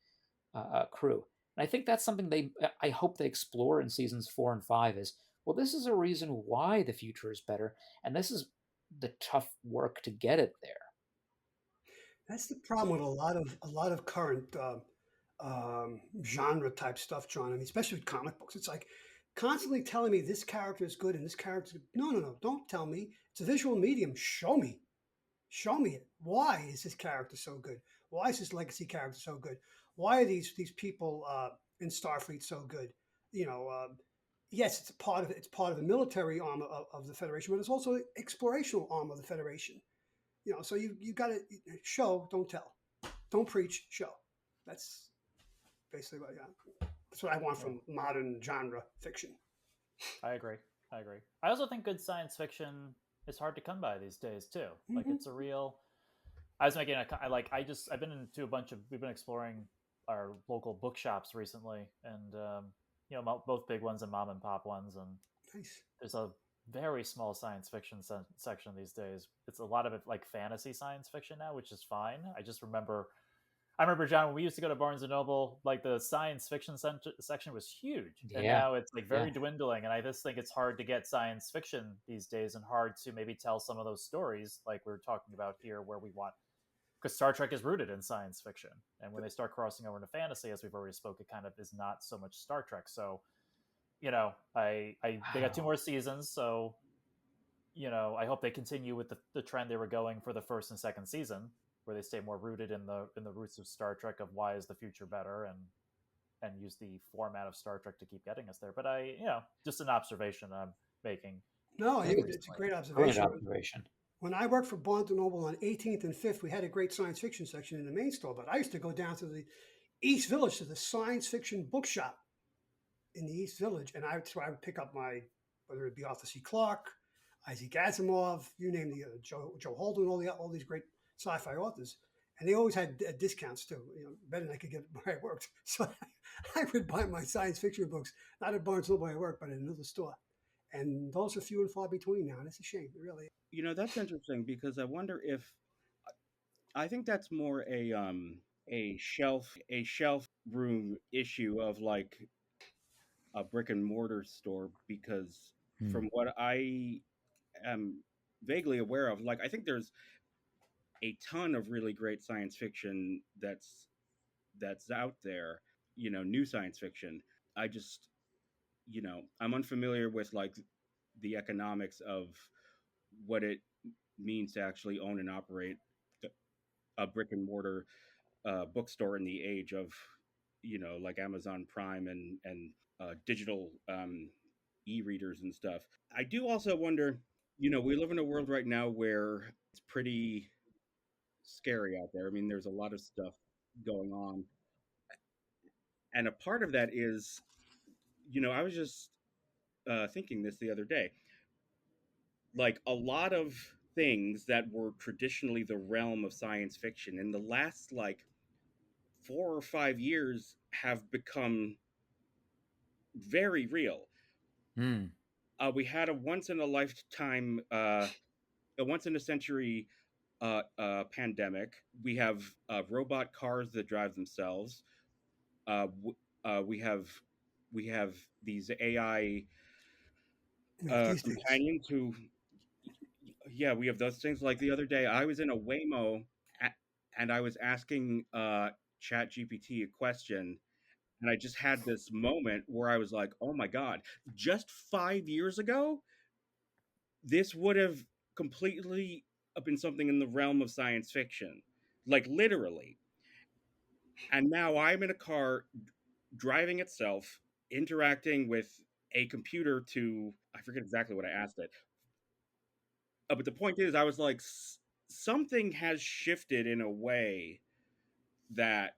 crew. And I think that's something I hope they explore in seasons 4 and 5 is, well, this is a reason why the future is better, and this is the tough work to get it there. That's the problem with a lot of current genre type stuff, John. I mean, especially with comic books, it's like constantly telling me this character is good and this character is good. No, don't tell me. It's a visual medium. Show me it. Why is this character so good? Why is this legacy character so good? Why are these people in Starfleet so good? Yes, it's part of the military arm of the Federation, but it's also explorational arm of the Federation. So you got to show, don't tell, don't preach, show. That's basically that's what I want from modern genre fiction. I agree. I also think good science fiction is hard to come by these days too. Mm-hmm. Like it's a real. I was making I've been into we've been exploring our local bookshops recently, and both big ones and mom and pop ones, and nice. There's a very small science fiction section these days. It's a lot of it like fantasy science fiction now, which is fine. I just remember I remember, John, when we used to go to Barnes and Noble, like the science fiction section was huge, and Yeah. now it's like very dwindling. And I just think it's hard to get science fiction these days, and hard to maybe tell some of those stories like we're talking about here, where we want, because Star Trek is rooted in science fiction, and when they start crossing over into fantasy, as we've already spoke, it kind of is not so much Star Trek. So, you know, they got 2 more seasons, so I hope they continue with the trend they were going for the first and second season, where they stay more rooted in the roots of Star Trek, of why is the future better, and use the format of Star Trek to keep getting us there. But just an observation I'm making. No, it's a great observation. When I worked for Barnes and Noble on 18th and 5th, we had a great science fiction section in the main store, but I used to go down to the East Village, to the science fiction bookshop in the East Village, and I would pick up whether it be Arthur C. Clarke, Isaac Asimov, you name the Joe Holden, all these great sci-fi authors, and they always had discounts too. Better than I could get where I worked. So I would buy my science fiction books not at Barnes Noble where I work, but at another store. And those are few and far between now, and it's a shame. It really is. That's interesting, because I wonder if, I think that's more a shelf room issue of like a brick and mortar store, because from what I am vaguely aware of, like, I think there's a ton of really great science fiction that's out there, new science fiction. I just, I'm unfamiliar with like the economics of what it means to actually own and operate a brick and mortar bookstore in the age of, like Amazon Prime and digital e-readers and stuff. I do also wonder, we live in a world right now where it's pretty scary out there. I mean, there's a lot of stuff going on, and a part of that is, I was just thinking this the other day, like a lot of things that were traditionally the realm of science fiction in the last like 4 or 5 years have become very real. We had a once in a lifetime, a once in a century pandemic. We have robot cars that drive themselves. We have these AI companions who, yeah, we have those things. Like the other day, I was in a Waymo and I was asking Chat GPT a question, and I just had this moment where I was like, oh my God, just 5 years ago, this would have completely been something in the realm of science fiction, like literally. And now I'm in a car driving itself, interacting with a computer to, I forget exactly what I asked it. But the point is, I was like, something has shifted in a way that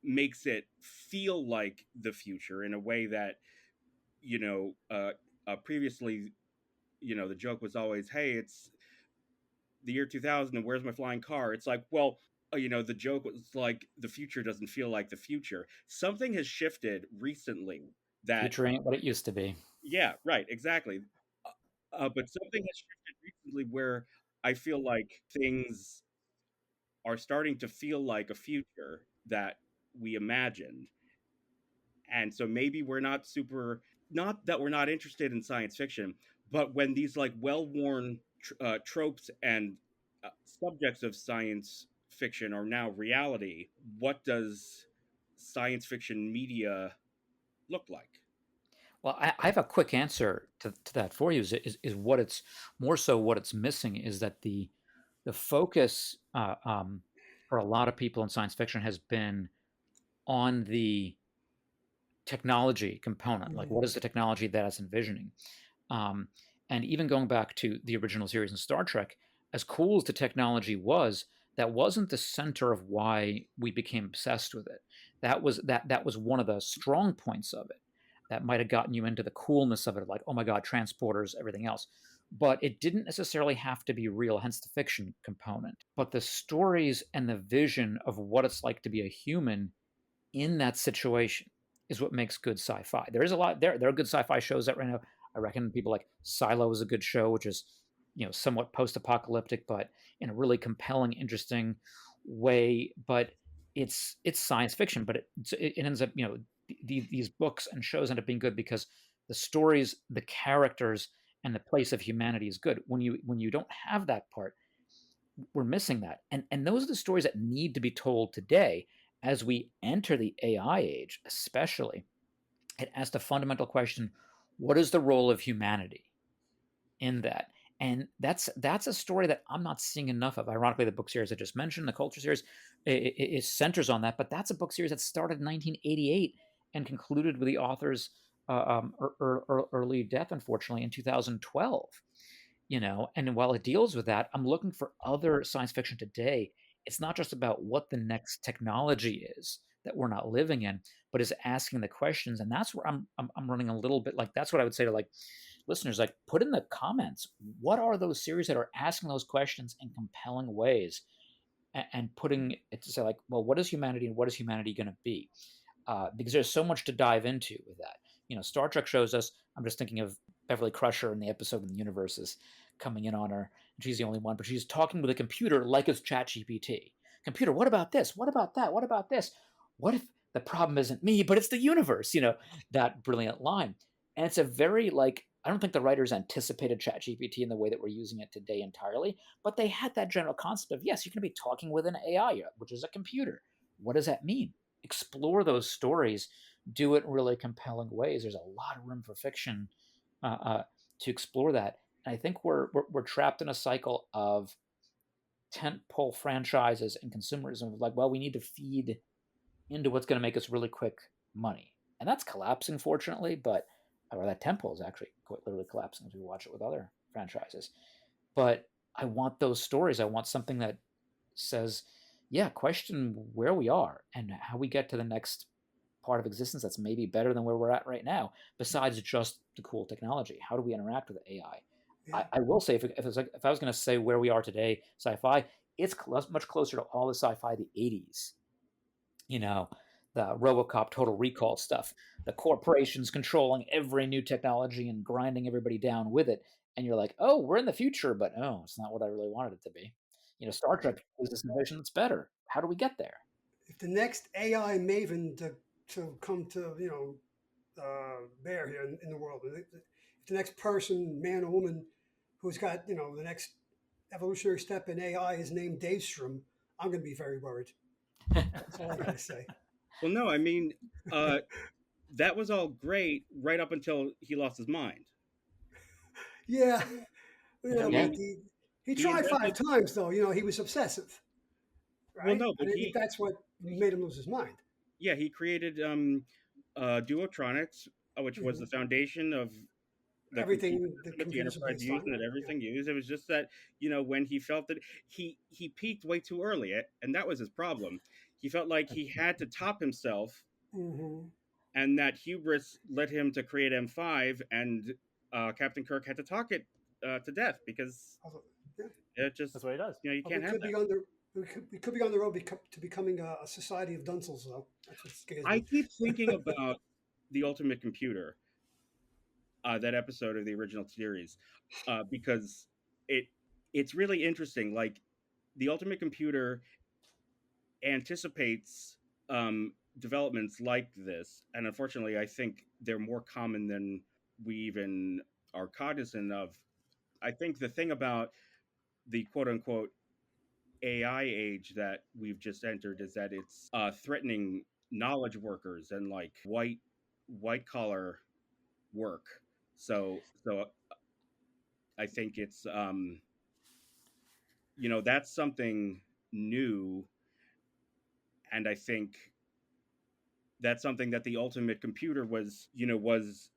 makes it feel like the future, in a way that, previously, the joke was always, hey, it's the year 2000 and where's my flying car? It's like, well, the joke was like, the future doesn't feel like the future. Something has shifted recently that future ain't what it used to be. Yeah, right, exactly. But something has shifted recently where I feel like things are starting to feel like a future that we imagined. And so maybe we're not that we're not interested in science fiction, but when these like well-worn tropes and subjects of science fiction are now reality, what does science fiction media look like? Well, I have a quick answer to that for you. Is what it's more so what it's missing is that the focus for a lot of people in science fiction has been on the technology component. Like, what is the technology that it's envisioning? And even going back to the original series in Star Trek, as cool as the technology was, that wasn't the center of why we became obsessed with it. That was one of the strong points of it. That might have gotten you into the coolness of it, like, oh my God, transporters, everything else. But it didn't necessarily have to be real, hence the fiction component. But the stories and the vision of what it's like to be a human in that situation is what makes good sci-fi. There is a lot there. There are good sci-fi shows out right now. I reckon people like Silo is a good show, which is, somewhat post-apocalyptic, but in a really compelling, interesting way. But it's science fiction, but it ends up, these books and shows end up being good because the stories, the characters, and the place of humanity is good. When you don't have that part, we're missing that. And those are the stories that need to be told today as we enter the AI age, especially. It asks the fundamental question, what is the role of humanity in that? And that's a story that I'm not seeing enough of. Ironically, the book series I just mentioned, the Culture series, it centers on that, but that's a book series that started in 1988 and concluded with the author's early death, unfortunately, in 2012. And while it deals with that, I'm looking for other science fiction today. It's not just about what the next technology is that we're not living in, but is asking the questions. And that's where I'm running a little bit, like, that's what I would say to, like, listeners, like, put in the comments, what are those series that are asking those questions in compelling ways, and putting it to say, like, well, what is humanity and what is humanity going to be? Because there's so much to dive into with that. Star Trek shows us, I'm just thinking of Beverly Crusher in the episode when the universe is coming in on her, and she's the only one, but she's talking with a computer like it's ChatGPT. Computer, what about this? What about that? What about this? What if the problem isn't me, but it's the universe? That brilliant line. And it's a very, like, I don't think the writers anticipated ChatGPT in the way that we're using it today entirely, but they had that general concept of, yes, you're going to be talking with an AI, which is a computer. What does that mean? Explore those stories, do it in really compelling ways. There's a lot of room for fiction to explore that. And I think we're trapped in a cycle of tentpole franchises and consumerism of, like, well, we need to feed into what's going to make us really quick money. And that's collapsing, fortunately, or that tentpole is actually quite literally collapsing as we watch it with other franchises. But I want those stories. I want something that says, yeah, question where we are and how we get to the next part of existence that's maybe better than where we're at right now, besides just the cool technology. How do we interact with AI? Yeah. I will say, if I was going to say where we are today, sci-fi, it's much closer to all the sci-fi of the 80s. The RoboCop Total Recall stuff, the corporations controlling every new technology and grinding everybody down with it. And you're like, oh, we're in the future, but no, it's not what I really wanted it to be. Star Trek is this innovation that's better. How do we get there? If the next AI maven to come to bear here in the world, if the next person, man or woman, who's got the next evolutionary step in AI is named Davestrom, I'm going to be very worried. That's all I got to say. Well, no, I mean, that was all great right up until he lost his mind. Yeah, I Yeah. mean, he tried 5 times though. He was obsessive, right? Well, no, but and I think that's what made him lose his mind. Yeah, he created Duotronics, which was the foundation of the Everything the that the computers are Enterprise based used on. and that everything used. It was just that, when he felt that he peaked way too early, and that was his problem. He felt like he had to top himself, and that hubris led him to create M5, and Captain Kirk had to talk it to death because it just, That's what he does. you can't have that. We could be on the road to becoming a society of Dunsels, though. That's what scares me. I keep thinking about the Ultimate Computer, that episode of the original series, because it's really interesting. Like, the Ultimate Computer anticipates developments like this, and unfortunately, I think they're more common than we even are cognizant of. I think the thing about the quote unquote AI age that we've just entered is that it's threatening knowledge workers and, like, white collar work. So I think it's that's something new, and I think that's something that the Ultimate Computer was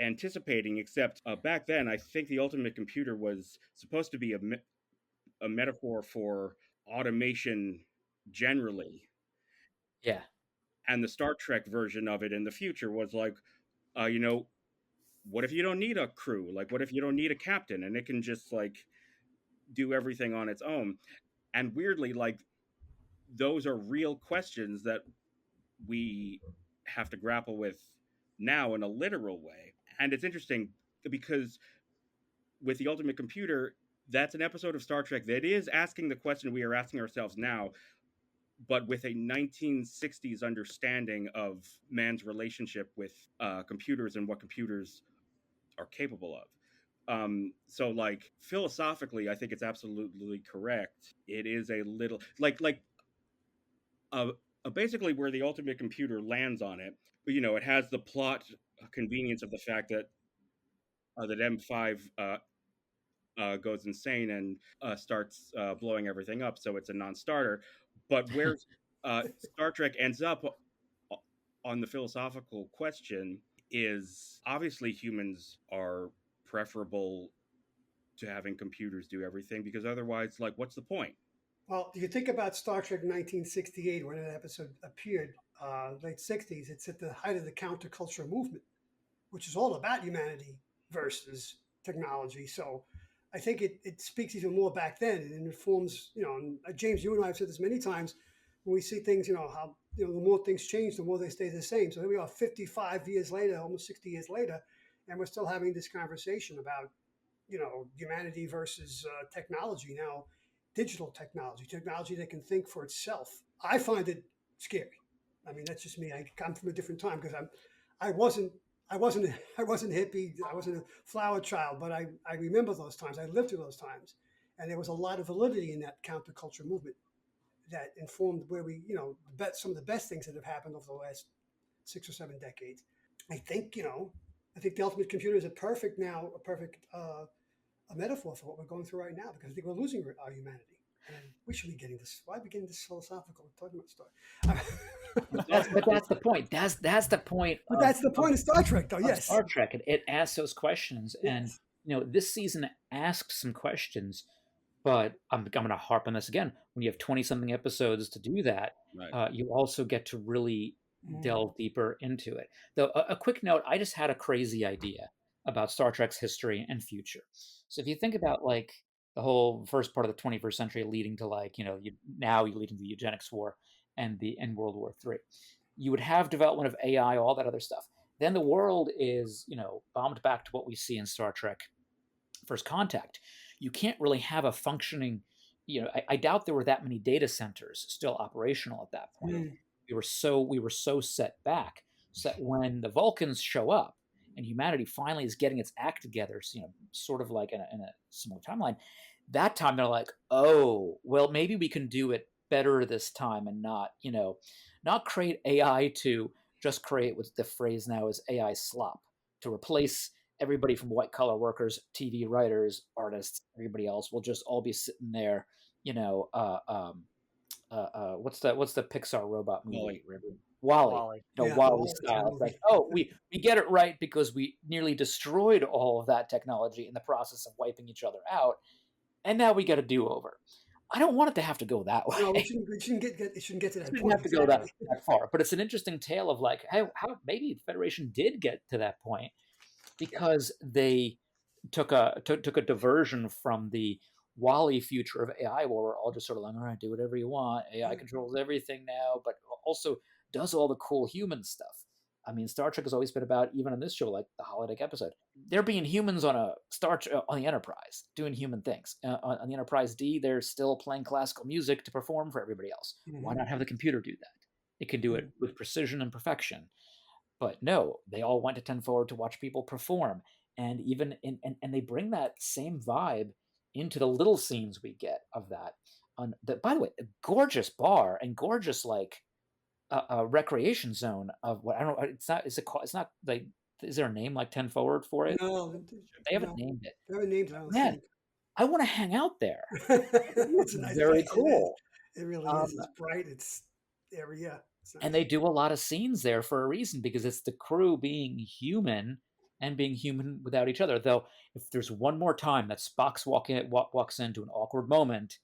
anticipating. Except back then, I think the Ultimate Computer was supposed to be a metaphor for automation generally. Yeah. And the Star Trek version of it in the future was like, what if you don't need a crew? Like, what if you don't need a captain and it can just, like, do everything on its own? And weirdly, like, those are real questions that we have to grapple with now in a literal way. And it's interesting because with the Ultimate Computer, that's an episode of Star Trek that is asking the question we are asking ourselves now. but with a 1960s understanding of man's relationship with computers and what computers are capable of. So like philosophically, I think it's absolutely correct. It is a little like uh, basically where the ultimate computer lands on it. You know, it has the plot convenience of the fact that that M5 goes insane and starts blowing everything up, so it's a non-starter. But where Star Trek ends up on the philosophical question is obviously humans are preferable to having computers do everything, because otherwise, like, what's the point? Well, you think about Star Trek 1968 when that episode appeared, late 60s. It's at the height of the counterculture movement, which is all about humanity versus technology. So I think it speaks even more back then, and it informs, and James, you and I have said this many times, when we see things, how, the more things change, the more they stay the same. So here we are 55 years later, almost 60 years later, and we're still having this conversation about, humanity versus technology now, digital technology that can think for itself. I find it scary. I mean, that's just me. I come from a different time because I wasn't I wasn't I wasn't hippie. I wasn't a flower child, but I remember those times. I lived through those times, and there was a lot of validity in that counterculture movement that informed where we, some of the best things that have happened over the last 6 or 7 decades. I think, I think the ultimate computer is a perfect a metaphor for what we're going through right now, because I think we're losing our humanity. And we should be getting this. Why are we getting this philosophical? We're talking about Star. But that's the point. That's the point. But that's the point of Star Trek, though. Yes, Star Trek. It asks those questions, yes. and this season asks some questions. But I'm going to harp on this again. When you have 20-something episodes to do that, Right. you also get to really delve deeper into it. Though, a quick note, I just had a crazy idea about Star Trek's history and future. So if you think about like the whole first part of the 21st century leading to like, now you lead into the eugenics war and World War III, you would have development of AI, all that other stuff. Then the world is, bombed back to what we see in Star Trek First Contact. You can't really have a functioning, I doubt there were that many data centers still operational at that point. We were so set back, so that when the Vulcans show up and humanity finally is getting its act together, so, sort of like in a similar timeline, that time they're like, oh, well, maybe we can do it better this time and not create AI to just create what the phrase now is AI slop, to replace everybody from white collar workers, TV writers, artists, everybody else will just all be sitting there, what's the Pixar robot movie? Wall-E. Wall-E. Wall-E style. It's like, oh, we get it right because we nearly destroyed all of that technology in the process of wiping each other out, and now we get a do-over. I don't want it to have to go that way. No, it shouldn't get to that point. It shouldn't have to go that far. But it's an interesting tale of like how maybe the Federation did get to that point, because they took a diversion from the Wall-E future of AI, where we're all just sort of like, all right, do whatever you want. AI controls everything now, but also does all the cool human stuff. I mean, Star Trek has always been about, even on this show, like the holodeck episode, they're being humans on on the Enterprise, doing human things. On the Enterprise D, they're still playing classical music to perform for everybody else. Why not have the computer do that? It can do it with precision and perfection. But no, they all went to 10 forward to watch people perform, and even and they bring that same vibe into the little scenes we get of that. By the way, a gorgeous bar and gorgeous like a recreation zone of what I don't know. It's not. It's not like. Is there a name like 10 forward for it? No, they haven't named it. They haven't named it. Man, I want to hang out there. It's a nice very place. cool. It really is. It's bright. It's area. Nice. And they do a lot of scenes there for a reason, because it's the crew being human and being human without each other. Though, if there's one more time that Spock walks into an awkward moment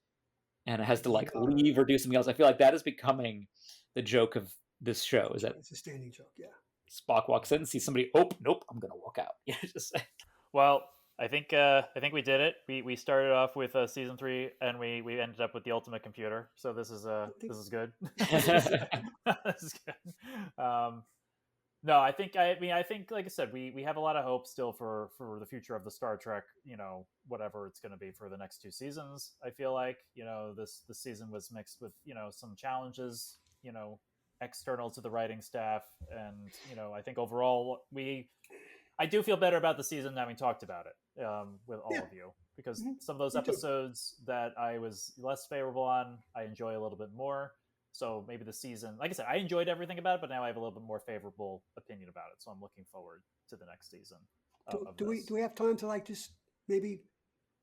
and has to like leave or do something else, I feel like that is becoming the joke of this show. Is that it's a standing joke? Yeah. Spock walks in, sees somebody. Oh, nope, I'm gonna walk out. Yeah, just. Well, I think we did it. We started off with season 3, and we ended up with the ultimate computer. So this is good. This is good. No, I think like I said, we have a lot of hope still for the future of the Star Trek, whatever it's going to be for the next two seasons. I feel like, this season was mixed with, some challenges, external to the writing staff, and I think overall I do feel better about the season having talked about it, with all of you, because some of those episodes that I was less favorable on, I enjoy a little bit more. So maybe the season, like I said, I enjoyed everything about it, but now I have a little bit more favorable opinion about it. So I'm looking forward to the next season. Do we have time to just maybe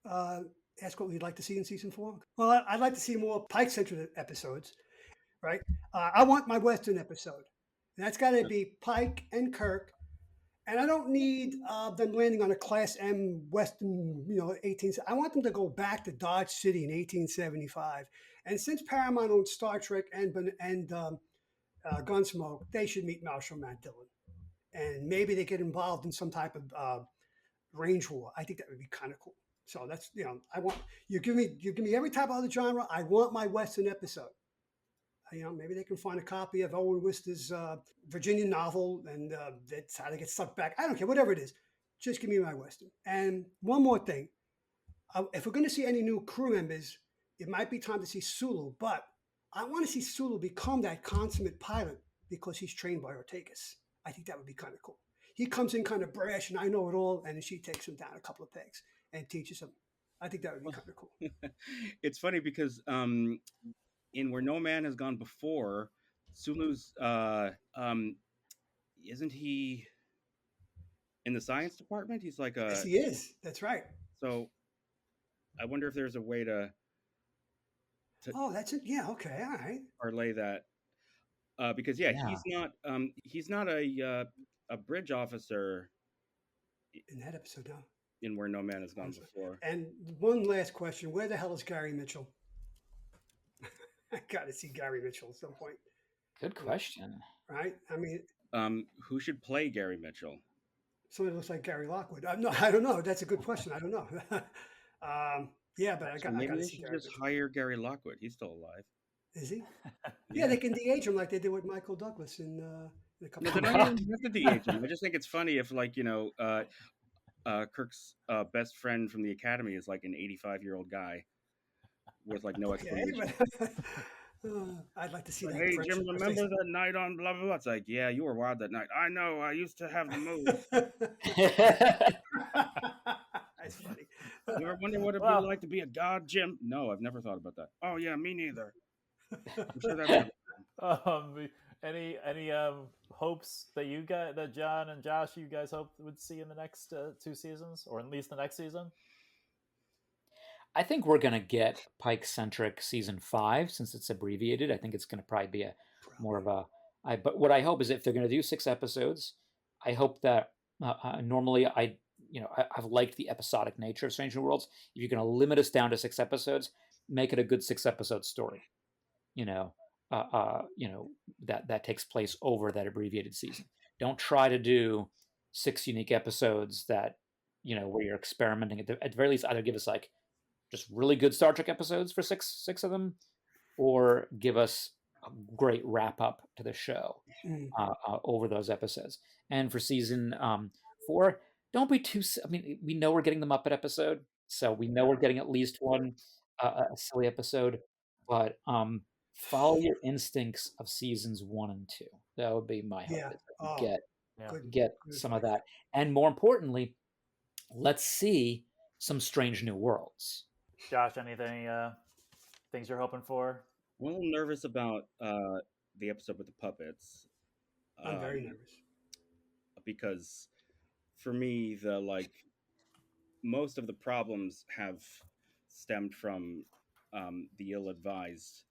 ask what we'd like to see in season 4? Well, I'd like to see more Pike-centered episodes, right? I want my Western episode. And that's got to be Pike and Kirk. And I don't need them landing on a Class M Western, 18. I want them to go back to Dodge City in 1875. And since Paramount owns Star Trek and Gunsmoke, they should meet Marshal Matt Dillon. And maybe they get involved in some type of range war. I think that would be kind of cool. So that's, I want you give me every type of other genre. I want my Western episode. Maybe they can find a copy of Owen Wister's Virginia novel, and that's how they get sucked back. I don't care, whatever it is. Just give me my Western. And one more thing. If we're going to see any new crew members, it might be time to see Sulu, but I want to see Sulu become that consummate pilot because he's trained by Ortegas. I think that would be kind of cool. He comes in kind of brash and I know it all, and then she takes him down a couple of pegs and teaches him. I think that would be kind of cool. It's funny because in Where No Man Has Gone Before, Sulu's isn't he in the science department? He's like a... Yes, he is. That's right. So I wonder if there's a way to oh, that's it. Yeah. Okay. All right. Parlay that. Because he's not a bridge officer in that episode, no. In Where No Man Has Gone Before. And one last question: where the hell is Gary Mitchell? I got to see Gary Mitchell at some point. Good question. Right? I mean, who should play Gary Mitchell? Somebody looks like Gary Lockwood. No, I don't know. That's a good question. I don't know. Yeah, but maybe I got to they see should Gary just Mitchell. hire Gary Lockwood. He's still alive. Is he? Yeah, they can de-age him like they did with Michael Douglas in a couple of years. They don't have to de-age him. I just think it's funny if, Kirk's best friend from the Academy is like an 85-year-old guy with no explanation. I'd like to see that. Hey, Jim, remember that night on blah, blah, blah? It's like, yeah, you were wild that night. I know. I used to have the move. That's funny. You ever wonder what it'd be like to be a god, Jim? No, I've never thought about that. Oh, yeah, me neither. I'm sure that's any hopes that John and Josh, you guys hope would see in the next two seasons, or at least the next season? I think we're going to get Pike-centric season 5 since it's abbreviated. I think it's going to probably be more of a. But what I hope is if they're going to do 6 episodes, I hope that normally I've liked the episodic nature of Strange New Worlds. If you're going to limit us down to 6 episodes, make it a good 6-episode story. That takes place over that abbreviated season. Don't try to do 6 unique episodes that where you're experimenting. At the very least, either give us just really good Star Trek episodes for six of them, or give us a great wrap up to the show over those episodes. And for season 4, don't be too. I mean, we know we're getting the Muppet episode, so we know we're getting at least one a silly episode, but follow your instincts of seasons 1 and 2. That would be my hope. Get some of that, and more importantly, let's see some Strange New Worlds. Josh, anything things you're hoping for? I'm a little nervous about the episode with the puppets. I'm very nervous because for me, most of the problems have stemmed from the ill-advised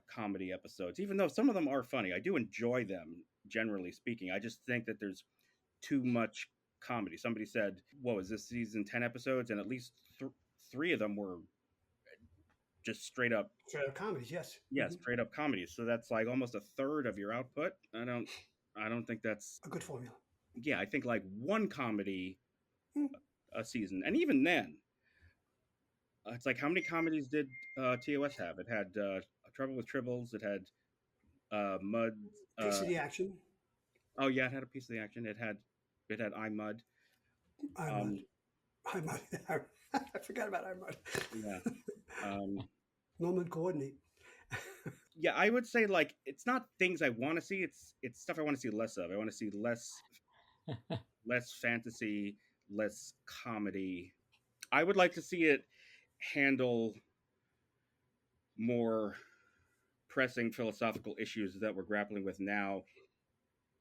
comedy episodes. Even though some of them are funny, I do enjoy them. Generally speaking, I just think that there's too much comedy. Somebody said, "What was this season? 10 episodes, and at least 3 of them were just straight up comedies." Yes, straight up comedies. So that's almost a third of your output. I don't think that's a good formula. Yeah, I think one comedy a season, and even then, it's how many comedies did TOS have? It had Trouble with Tribbles. It had Mud. Taste of the Action. Oh yeah, it had a piece of the action. It had I Mud. I'm I forgot about Armud. Yeah. Um, Norman coordinate. yeah, I would say like it's not things I want to see. It's stuff I want to see less of. I want to see less fantasy, less comedy. I would like to see it handle more pressing philosophical issues that we're grappling with now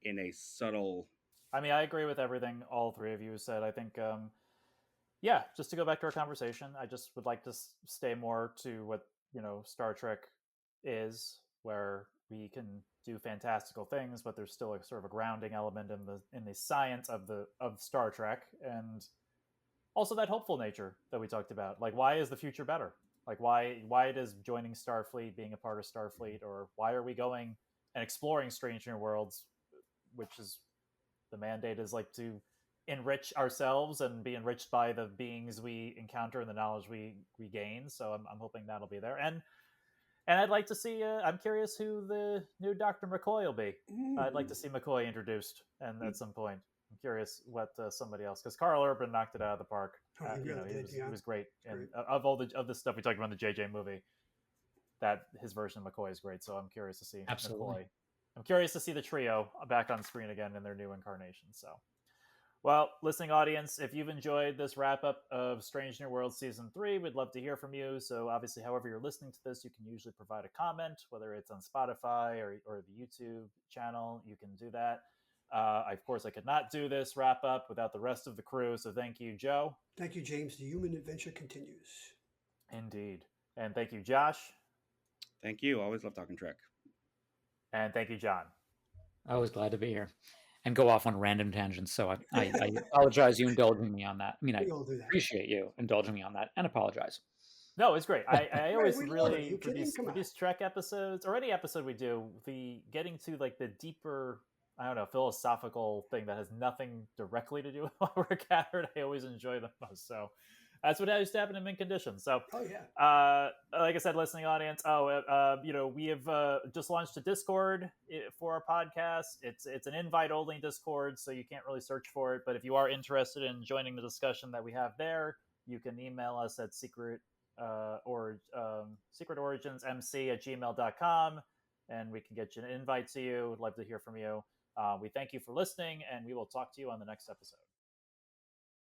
in a subtle. I mean, I agree with everything all three of you said. I think, yeah, just to go back to our conversation, I just would like to stay more to what Star Trek is, where we can do fantastical things, but there's still a sort of a grounding element in the science of Star Trek, and also that hopeful nature that we talked about. Like, why is the future better? Like, why does joining Starfleet, being a part of Starfleet, or why are we going and exploring strange new worlds, which is the mandate is like to enrich ourselves and be enriched by the beings we encounter and the knowledge we gain. So I'm hoping that'll be there. And I'd like to see. I'm curious who the new Dr. McCoy will be. I'd like to see McCoy introduced, and at some point, I'm curious what somebody else, because Carl Urban knocked it out of the park. Oh, he really did, he was great, and Great. of all the stuff we talked about in the JJ movie, that his version of McCoy is great. So I'm curious to see Absolutely. McCoy. I'm curious to see the trio back on screen again in their new incarnation. So, well, listening audience, if you've enjoyed this wrap up of Strange New Worlds Season 3, we'd love to hear from you. So, obviously, however you're listening to this, you can usually provide a comment, whether it's on Spotify or the YouTube channel. You can do that. Of course, I could not do this wrap up without the rest of the crew. So, thank you, Joe. Thank you, James. The human adventure continues. Indeed. And thank you, Josh. Thank you. Always love talking Trek. And thank you, John. I was glad to be here and go off on random tangents. So I apologize you indulging me on that. I mean, I We all do that. appreciate you indulging me on that and apologize. No, it's great. I always we love it. really You kidding? Come for on. these Trek episodes or any episode we do, the getting to like the deeper, I don't know, philosophical thing that has nothing directly to do with what we're gathered, I always enjoy the most. So that's what used to happen in Mint Conditions. So, Oh yeah. like I said, listening audience, we have just launched a Discord for our podcast. It's an invite only Discord, so you can't really search for it. But if you are interested in joining the discussion that we have there, you can email us at secretoriginsmc@gmail.com, and we can get you an invite to you. We'd love to hear from you. We thank you for listening, and we will talk to you on the next episode.